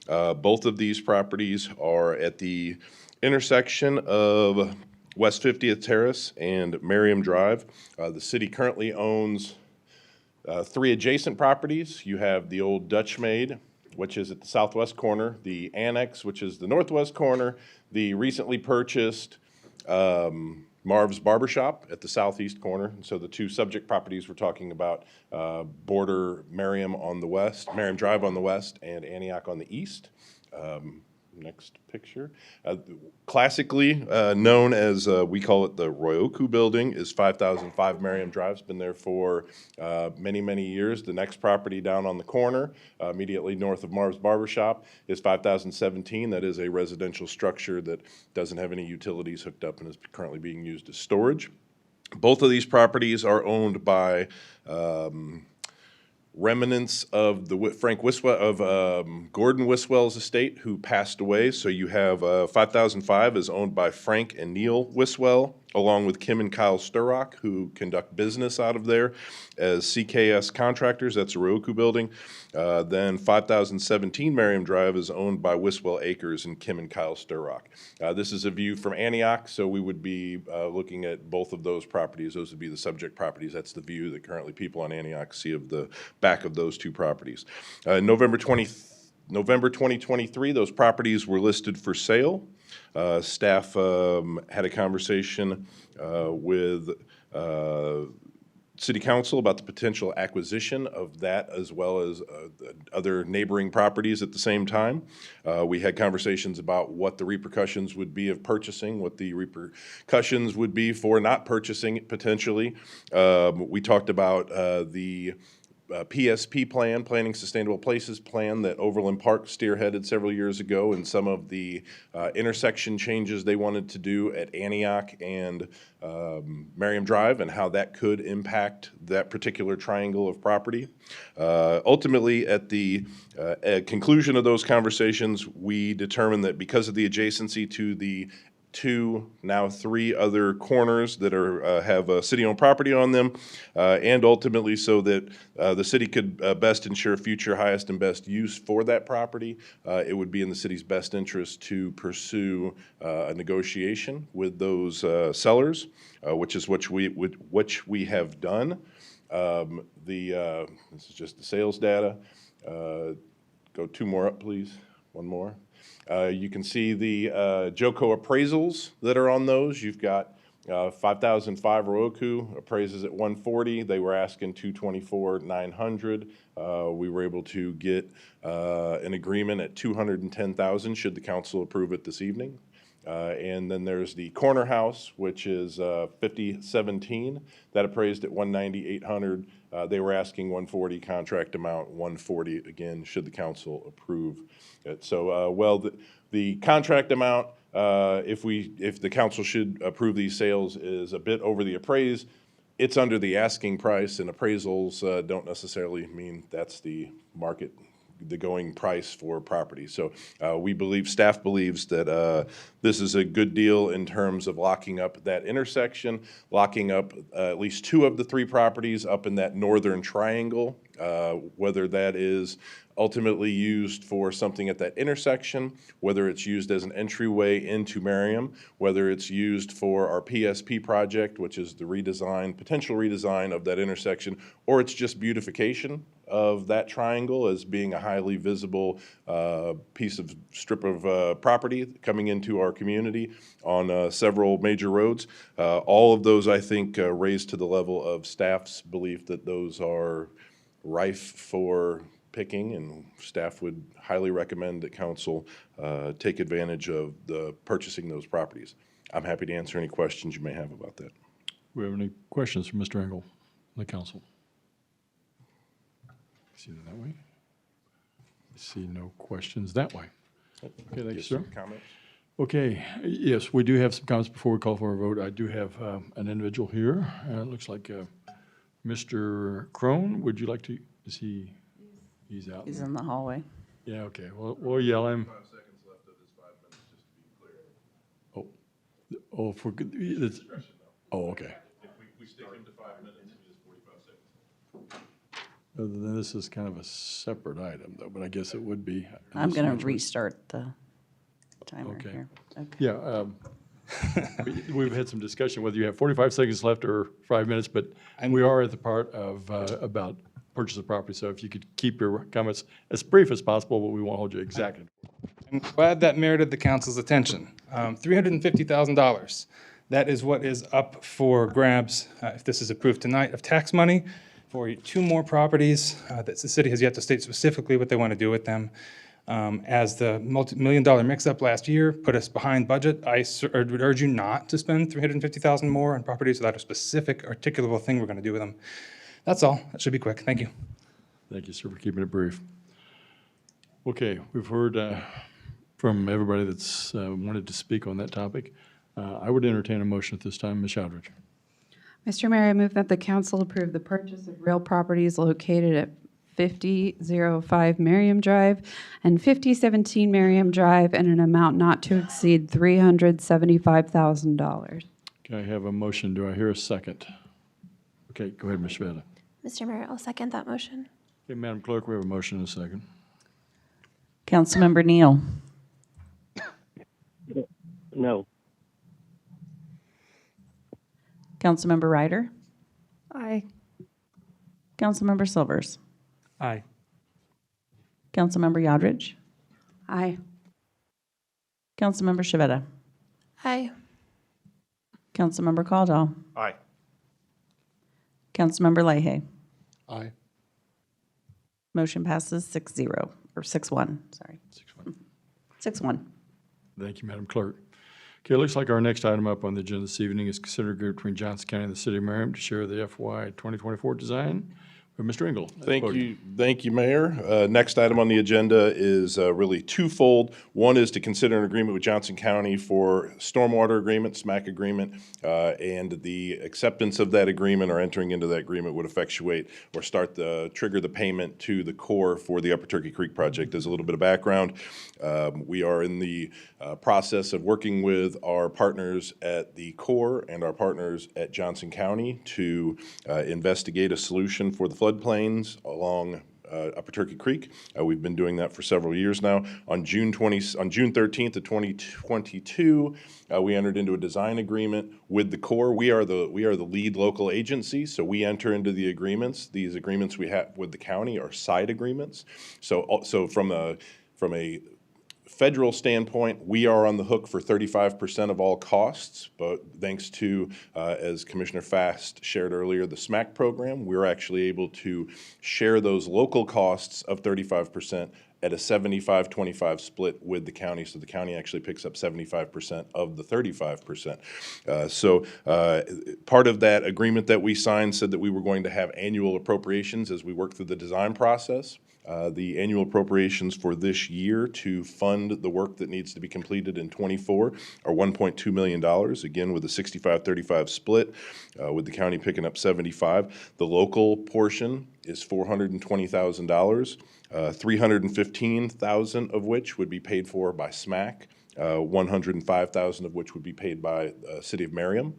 Both of these properties are at the intersection of West 50th Terrace and Merriam Drive. The city currently owns three adjacent properties. You have the old Dutch Maid, which is at the southwest corner, the Annex, which is the northwest corner, the recently purchased Marv's Barbershop at the southeast corner. And so the two subject properties we're talking about border Merriam on the west, Merriam Drive on the west, and Antioch on the east. Next picture. Classically known as, we call it the Ryoku Building, is 5005 Merriam Drive. It's been there for many, many years. The next property down on the corner, immediately north of Marv's Barbershop, is 5017. That is a residential structure that doesn't have any utilities hooked up and is currently being used as storage. Both of these properties are owned by remnants of the Frank Wiswell of Gordon Wiswell's estate, who passed away. So you have 5005 is owned by Frank and Neil Wiswell, along with Kim and Kyle Sturrock, who conduct business out of there as CKS contractors. That's a Ryoku building. Then 5017 Merriam Drive is owned by Wiswell Acres and Kim and Kyle Sturrock. This is a view from Antioch, so we would be looking at both of those properties. Those would be the subject properties. That's the view that currently people on Antioch see of the back of those two properties. November 2023, those properties were listed for sale. Staff had a conversation with City Council about the potential acquisition of that, as well as other neighboring properties at the same time. We had conversations about what the repercussions would be of purchasing, what the repercussions would be for not purchasing it potentially. We talked about the PSP plan, Planning Sustainable Places plan, that Overland Park spearheaded several years ago, and some of the intersection changes they wanted to do at Antioch and Merriam Drive, and how that could impact that particular triangle of property. Ultimately, at the conclusion of those conversations, we determined that because of the adjacency to the two, now three other corners that are have city-owned property on them, and ultimately so that the city could best ensure future highest and best use for that property, it would be in the city's best interest to pursue a negotiation with those sellers, which is what we have done. This is just the sales data. Go two more up, please. One more. You can see the JOCO appraisals that are on those. You've got 5005 Ryoku appraises at 140. They were asking 224,900. We were able to get an agreement at 210,000 should the council approve it this evening. And then there's the corner house, which is 5017, that appraised at 190,800. They were asking 140, contract amount 140 again, should the council approve it. So, the contract amount, if the council should approve these sales, is a bit over the appraised. It's under the asking price, and appraisals don't necessarily mean that's the market, the going price for property. So staff believes that this is a good deal in terms of locking up that intersection, locking up at least two of the three properties up in that northern triangle, whether that is ultimately used for something at that intersection, whether it's used as an entryway into Merriam, whether it's used for our PSP project, which is the potential redesign of that intersection, or it's just beautification of that triangle as being a highly visible strip of property coming into our community on several major roads. All of those, I think, raise to the level of staff's belief that those are rife for picking, and staff would highly recommend that council take advantage of purchasing those properties. I'm happy to answer any questions you may have about that. Do we have any questions from Mr. Engel, the council? See it that way? I see no questions that way. Okay, thank you, sir. Comments? Okay, yes, we do have some comments before we call for a vote. I do have an individual here. It looks like Mr. Crone. Would you like to, he's out? He's in the hallway. Yeah, okay, we'll yell him. 5 seconds left of his 5 minutes, just to be clear. Oh, for good, it's, oh, okay. If we stick him to 5 minutes, it is 45 seconds. Other than this is kind of a separate item, though, but I guess it would be. I'm going to restart the timer Okay. here. Okay. Yeah, we've had some discussion whether you have 45 seconds left or 5 minutes, but we are at the part of about purchase of property. So if you could keep your comments as brief as possible, but we won't hold you exactly. I'm glad that merited the council's attention. $350,000. That is what is up for grabs, if this is approved tonight, of tax money for two more properties that the city has yet to state specifically what they want to do with them. As the multi-million-dollar mix-up last year put us behind budget, I would urge you not to spend $350,000 more on properties without a specific articulable thing we're going to do with them. That's all. That should be quick. Thank you. Thank you, sir, for keeping it brief. Okay, we've heard from everybody that's wanted to speak on that topic. I would entertain a motion at this time. Ms. Showdridge. Mr. Mayor, I move that the council approve the purchase of real properties located at 5005 Merriam Drive and 5017 Merriam Drive in an amount not to exceed $375,000. Okay, I have a motion. Do I hear a second? Okay, go ahead, Ms. Shveta. Mr. Mayor, I'll second that motion. Okay, Madam Clerk, we have a motion and a second. Councilmember Neal, No. Councilmember Ryder, Aye. Councilmember Silvers, Aye. Councilmember Yodridge, Aye. Councilmember Shavetta, Aye. Councilmember Caldwell, Aye. Councilmember Leahy. Aye. Motion passes 6-0, or 6-1, sorry. 6-1. Thank you, Madam Clerk. Okay, it looks like our next item up on the agenda this evening is consider agreement between Johnson County and the City of Merriam to share the FY 2024 design. Mr. Engel. Thank you, Mayor. Next item on the agenda is really twofold. One is to consider an agreement with Johnson County for stormwater agreement, SMAC agreement, and the acceptance of that agreement or entering into that agreement would effectuate or trigger the payment to the Corps for the Upper Turkey Creek project. As a little bit of background, we are in the process of working with our partners at the Corps and our partners at Johnson County to investigate a solution for the floodplains along Upper Turkey Creek. We've been doing that for several years now. On June 13th of 2022, we entered into a design agreement with the Corps. We are the lead local agency, so we enter into the agreements. These agreements we have with the county are side agreements. So from a federal standpoint, we are on the hook for 35% of all costs, but thanks to, as Commissioner Fast shared earlier, the SMAC program, we're actually able to share those local costs of 35% at a 75-25 split with the county, so the county actually picks up 75% of the 35%. Part of that agreement that we signed said that we were going to have annual appropriations as we work through the design process. The annual appropriations for this year to fund the work that needs to be completed in '24 are $1.2 million, again with a 65-35 split, with the county picking up 75. The local portion is $420,000, $315,000 of which would be paid for by SMAC. $105,000 of which would be paid by the City of Merriam.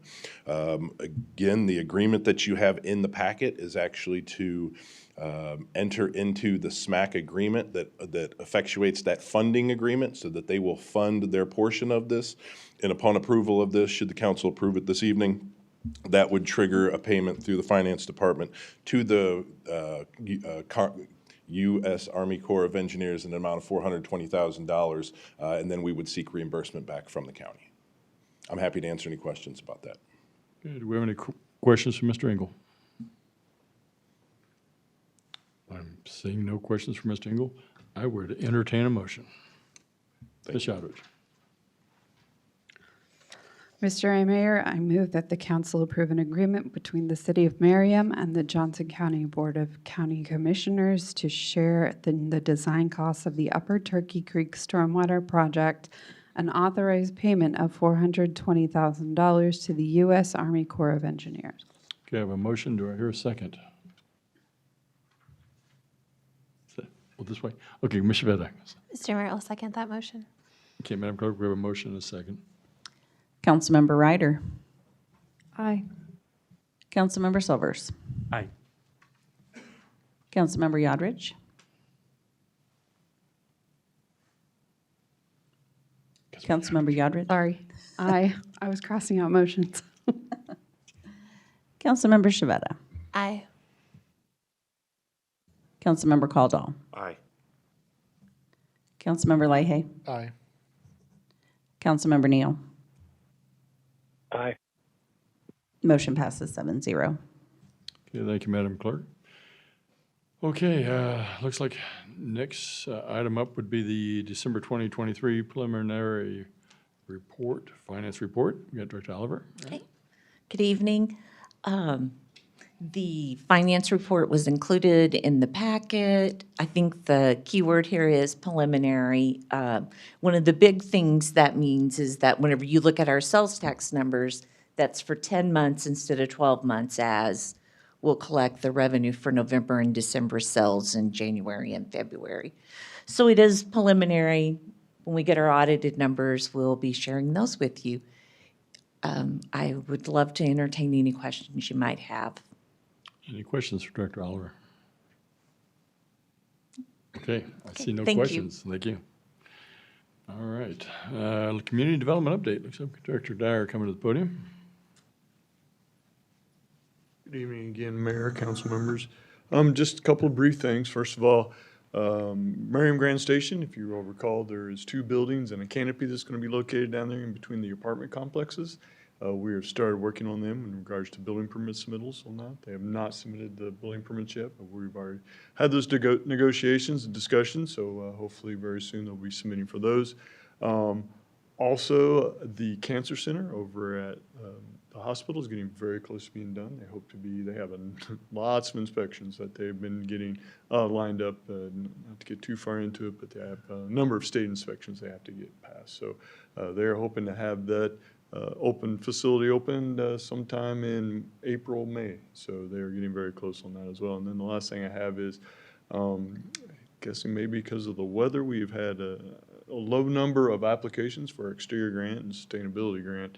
Again, the agreement that you have in the packet is actually to enter into the SMAC agreement that effectuates that funding agreement so that they will fund their portion of this. And upon approval of this, should the council approve it this evening, that would trigger a payment through the Finance Department to the U.S. Army Corps of Engineers in an amount of $420,000, and then we would seek reimbursement back from the county. I'm happy to answer any questions about that. Okay, do we have any questions for Mr. Engel? I'm seeing no questions for Mr. Engel. I would entertain a motion. Ms. Showdridge. Mr. Mayor, I move that the council approve an agreement between the City of Merriam and the Johnson County Board of County Commissioners to share the design costs of the Upper Turkey Creek Stormwater Project and authorize payment of $420,000 to the U.S. Army Corps of Engineers. Okay, I have a motion. Do I hear a second? This way. Okay, Ms. Shveta. Mr. Mayor, I'll second that motion. Okay, Madam Clerk, we have a motion and a second. Councilmember Ryder, Aye. Councilmember Silvers, Aye. Councilmember Yodridge, Councilmember Yodridge, Sorry. Aye. I was crossing out motions. Councilmember Shavetta, Aye. Councilmember Caldwell, Aye. Councilmember Leahy, Aye. Councilmember Neal. Aye. Motion passes 7-0. Okay, thank you, Madam Clerk. Okay, looks like next item up would be the December 2023 preliminary report, finance report. We got Director Oliver. Okay. Good evening. The finance report was included in the packet. I think the key word here is preliminary. One of the big things that means is that whenever you look at our sales tax numbers, that's for 10 months instead of 12 months, as we'll collect the revenue for November and December sales in January and February. So it is preliminary. When we get our audited numbers, we'll be sharing those with you. I would love to entertain any questions you might have. Any questions for Director Oliver? Okay, I see no thank you. questions. Thank you. All right, community development update. Looks like Director Dyer coming to the podium. Good evening again, Mayor, council members. Just a couple of brief things. First of all, Merriam Grand Station, if you will recall, there is 2 buildings and a canopy that's going to be located down there in between the apartment complexes. We have started working on them in regards to building permit submittals on that. They have not submitted the building permits yet, but we've already had those negotiations and discussions, so hopefully very soon they'll be submitting for those. Also, the cancer center over at the hospital is getting very close to being done. They hope to be, they have lots of inspections that they've been getting lined up, not to get too far into it, but they have a number of state inspections they have to get passed. So they're hoping to have that facility opened sometime in April, May. So they're getting very close on that as well. And then the last thing I have is, guessing maybe because of the weather, we've had a low number of applications for our exterior grant and sustainability grant.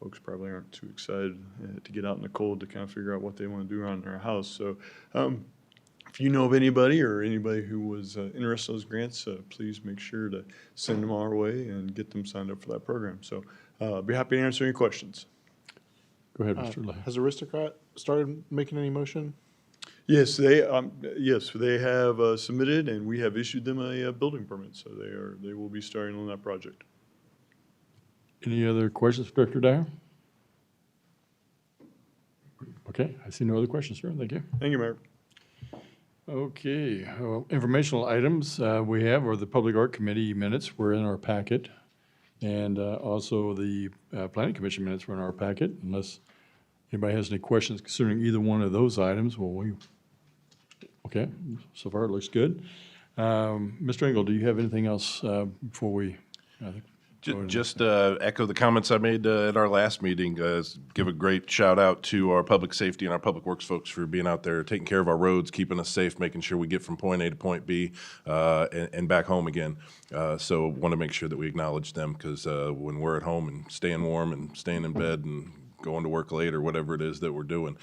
Folks probably aren't too excited to get out in the cold to kind of figure out what they want to do around their house. So if you know of anybody or anybody who was interested in those grants, please make sure to send them our way and get them signed up for that program. So I'll be happy to answer any questions. Go ahead, Mr. Lay. Has Aristocrat started making any motion? Yes, they have submitted, and we have issued them a building permit. So they will be starting on that project. Any other questions for Director Dyer? Okay, I see no other questions, sir. Thank you. Thank you, Mayor. Okay, well, informational items we have are the Public Art Committee minutes were in our packet, and also the Planning Commission minutes were in our packet. Unless anybody has any questions concerning either one of those items, okay, so far it looks good. Mr. Engel, do you have anything else before we? Just echo the comments I made at our last meeting. Give a great shout out to our public safety and our public works folks for being out there, taking care of our roads, keeping us safe, making sure we get from point A to point B and back home again. So want to make sure that we acknowledge them, because when we're at home and staying warm and staying in bed and going to work late or whatever it is that we're doing,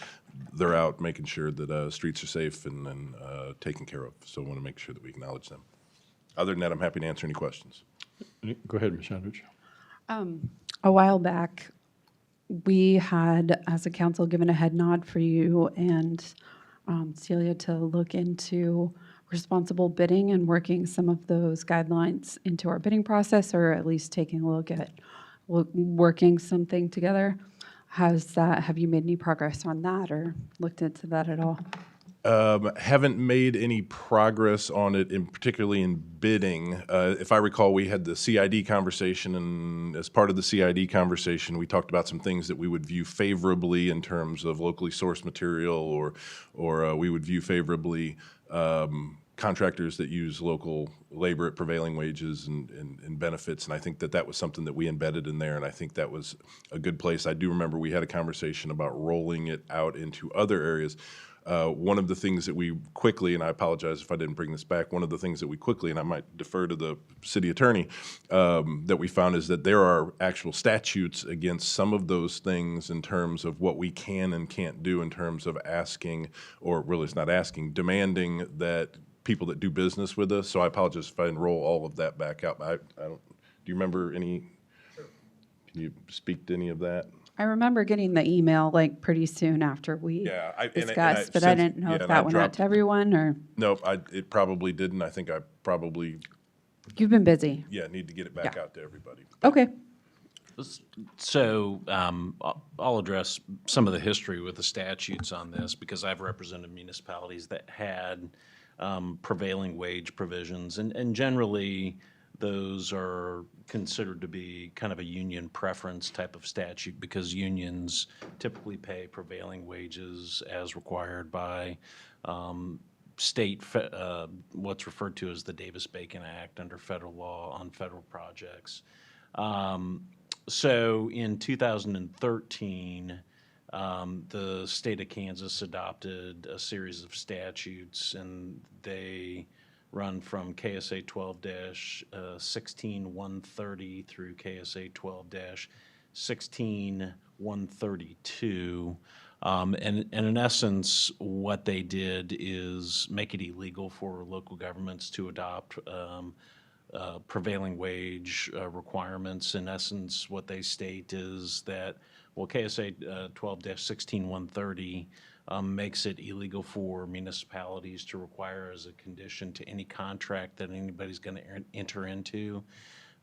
they're out making sure that streets are safe and taken care of. So want to make sure that we acknowledge them. Other than that, I'm happy to answer any questions. Go ahead, Ms. Sandridge. A while back, we had, as a council, given a head nod for you and Celia to look into responsible bidding and working some of those guidelines into our bidding process, or at least taking a look at working something together. Have you made any progress on that or looked into that at all? Haven't made any progress on it, particularly in bidding. If I recall, we had the CID conversation, and as part of the CID conversation, we talked about some things that we would view favorably in terms of locally sourced material, or we would view favorably contractors that use local labor at prevailing wages and benefits. And I think that was something that we embedded in there, and I think that was a good place. I do remember we had a conversation about rolling it out into other areas. One of the things that we quickly, and I apologize if I didn't bring this back, one of the things that we quickly, and I might defer to the city attorney, that we found is that there are actual statutes against some of those things in terms of what we can and can't do in terms of asking, or really it's not asking, demanding that people that do business with us. So I apologize if I didn't roll all of that back out. I don't, do you remember any, can you speak to any of that? I remember getting the email like pretty soon after we discussed, but I didn't know if that went out to everyone or. Nope, it probably didn't. I think I probably. You've been busy. Yeah, need to get it back out to everybody. Okay. So I'll address some of the history with the statutes on this because I've represented municipalities that had prevailing wage provisions. And generally, those are considered to be kind of a union preference type of statute because unions typically pay prevailing wages as required by state, what's referred to as the Davis-Bacon Act under federal law on federal projects. So in 2013, the state of Kansas adopted a series of statutes, and they run from KSA 12-16130 through KSA 12-16132. And in essence, what they did is make it illegal for local governments to adopt prevailing wage requirements. In essence, what they state is that, well, KSA 12-16130 makes it illegal for municipalities to require as a condition to any contract that anybody's going to enter into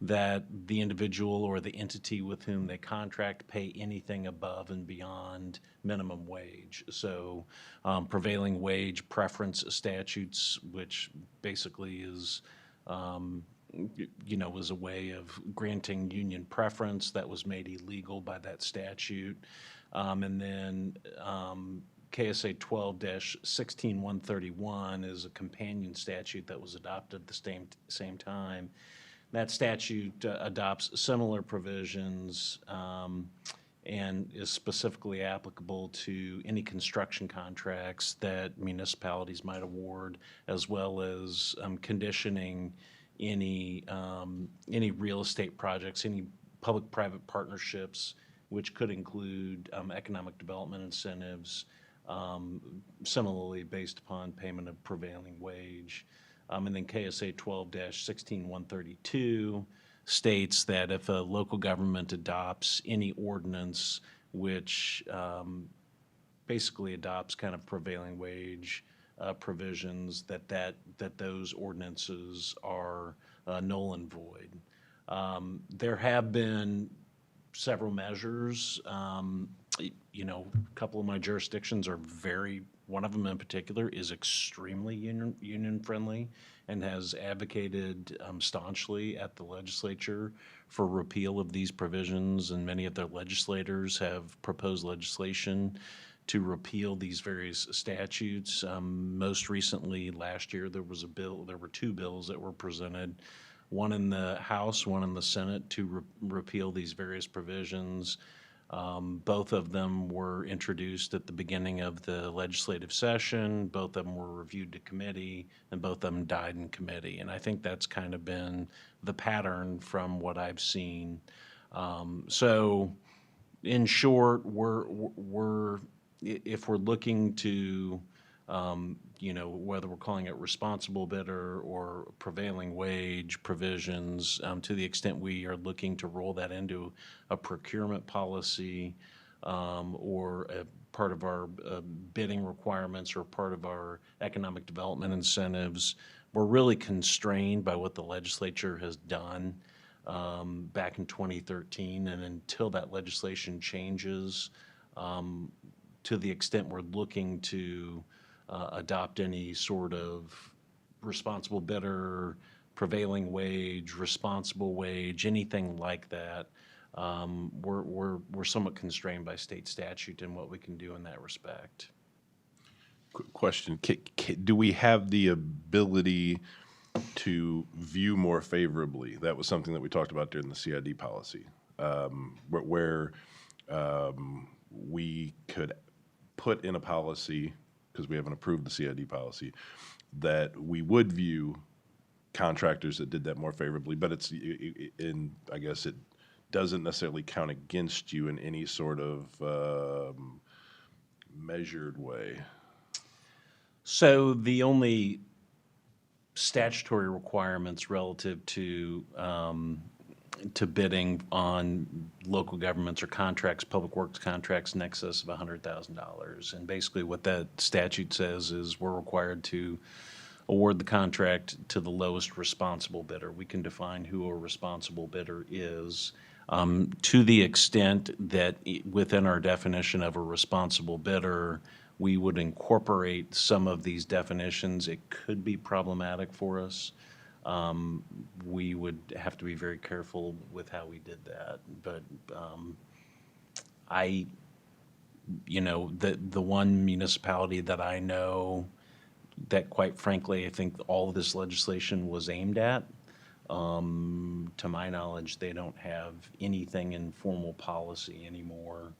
that the individual or the entity with whom they contract pay anything above and beyond minimum wage. So prevailing wage preference statutes, which basically is was a way of granting union preference that was made illegal by that statute. And then KSA 12-16131 is a companion statute that was adopted at the same time. That statute adopts similar provisions and is specifically applicable to any construction contracts that municipalities might award, as well as conditioning any real estate projects, any public-private partnerships, which could include economic development incentives, similarly based upon payment of prevailing wage. And then KSA 12-16132 states that if a local government adopts any ordinance which basically adopts kind of prevailing wage provisions, that those ordinances are null and void. There have been several measures. A couple of my jurisdictions are one of them in particular is extremely union-friendly and has advocated staunchly at the legislature for repeal of these provisions, and many of their legislators have proposed legislation to repeal these various statutes. Most recently, last year, there were two bills that were presented, one in the House, one in the Senate, to repeal these various provisions. Both of them were introduced at the beginning of the legislative session. Both of them were reviewed to committee, and both of them died in committee. And I think that's kind of been the pattern from what I've seen. So, in short, if we're looking to, whether we're calling it responsible bidder or prevailing wage provisions, to the extent we are looking to roll that into a procurement policy or a part of our bidding requirements or part of our economic development incentives, we're really constrained by what the legislature has done back in 2013. And until that legislation changes, to the extent we're looking to adopt any sort of responsible bidder, prevailing wage, responsible wage, anything like that, we're somewhat constrained by state statute and what we can do in that respect. Quick question, do we have the ability to view more favorably? That was something that we talked about during the CID policy, where we could put in a policy, because we haven't approved the CID policy, that we would view contractors that did that more favorably, but I guess it doesn't necessarily count against you in any sort of measured way. So the only statutory requirements relative to bidding on local governments or contracts, public works contracts in excess of $100,000. And basically what that statute says is we're required to award the contract to the lowest responsible bidder. We can define who a responsible bidder is. To the extent that within our definition of a responsible bidder, we would incorporate some of these definitions, it could be problematic for us. We would have to be very careful with how we did that. But the one municipality that I know that, quite frankly, I think all of this legislation was aimed at, to my knowledge, they don't have anything in formal policy anymore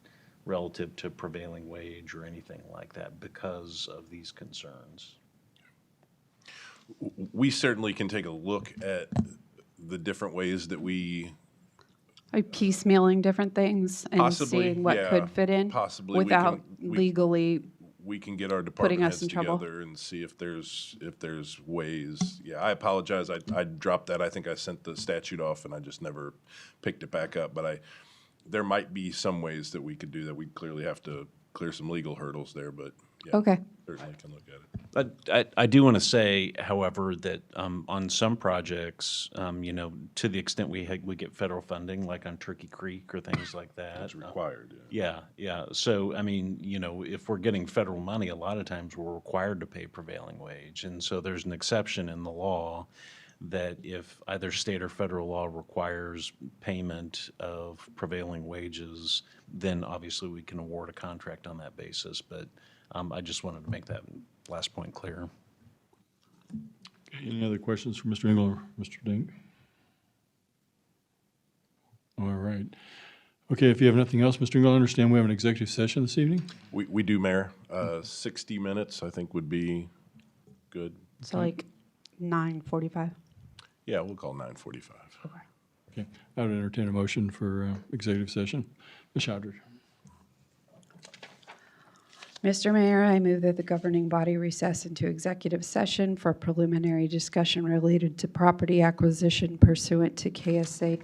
relative to prevailing wage or anything like that because of these concerns. We certainly can take a look at the different ways that we Like piecemealing different things and possibly, seeing what yeah, could fit in possibly without legally. we can get our putting department us heads in trouble. together and see if there's ways. Yeah, I apologize. I dropped that. I think I sent the statute off and I just never picked it back up. But there might be some ways that we could do that. We clearly have to clear some legal hurdles there, but yeah, Okay. certainly can look at it. I do want to say, however, that on some projects, to the extent we get federal funding, like on Turkey Creek or things like that. It's required, Yeah, yeah. So, I mean, if we're getting federal money, a lot of times we're required to pay prevailing wage. And so there's an exception in the law that if either state or federal law requires payment of prevailing wages, then obviously we can award a contract on that basis. But I just wanted to make that last point clear. Any other questions for Mr. Engel or Mr. Dink? All right. Okay, if you have nothing else, Mr. Engel, I understand we have an executive session this evening? We do, Mayor. 60 minutes, I think, would be good. So like 9:45. Yeah, we'll call 9:45. Okay, I would entertain a motion for executive session. Ms. Shadridge. Mr. Mayor, I move that the governing body recess into executive session for preliminary discussion related to property acquisition pursuant to KSA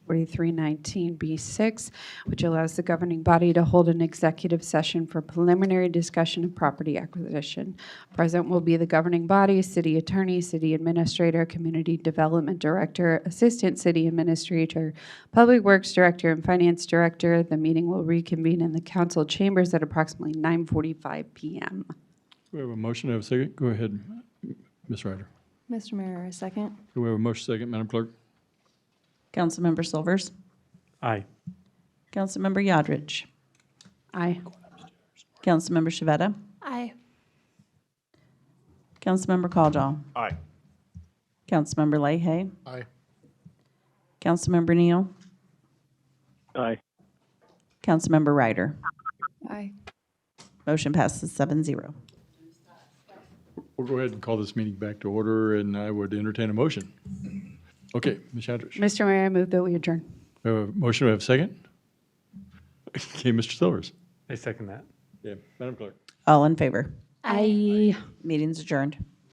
4319B6, which allows the governing body to hold an executive session for preliminary discussion of property acquisition. Present will be the governing body, city attorney, city administrator, community development director, assistant city administrator, public works director, and finance director. The meeting will reconvene in the council chambers at approximately 9:45 p.m. We have a motion, have a second? Go ahead, Ms. Ryder. Mr. Mayor, a second. Do we have a motion second, Madam Clerk? Councilmember Silvers. Aye. Councilmember Yodridge. Aye. Councilmember Shavetta. Aye. Councilmember Caldwell. Aye. Councilmember Leahy. Aye. Councilmember Neal. Aye. Councilmember Ryder. Aye. Motion passes 7-0. We'll go ahead and call this meeting back to order, and I would entertain a motion. Okay, Ms. Shadridge. Mr. Mayor, I move that we adjourn. We have a motion, we have a second? Okay, Mr. Silvers. I second that. Yeah, Madam Clerk. All in favor? Aye. Meeting's adjourned.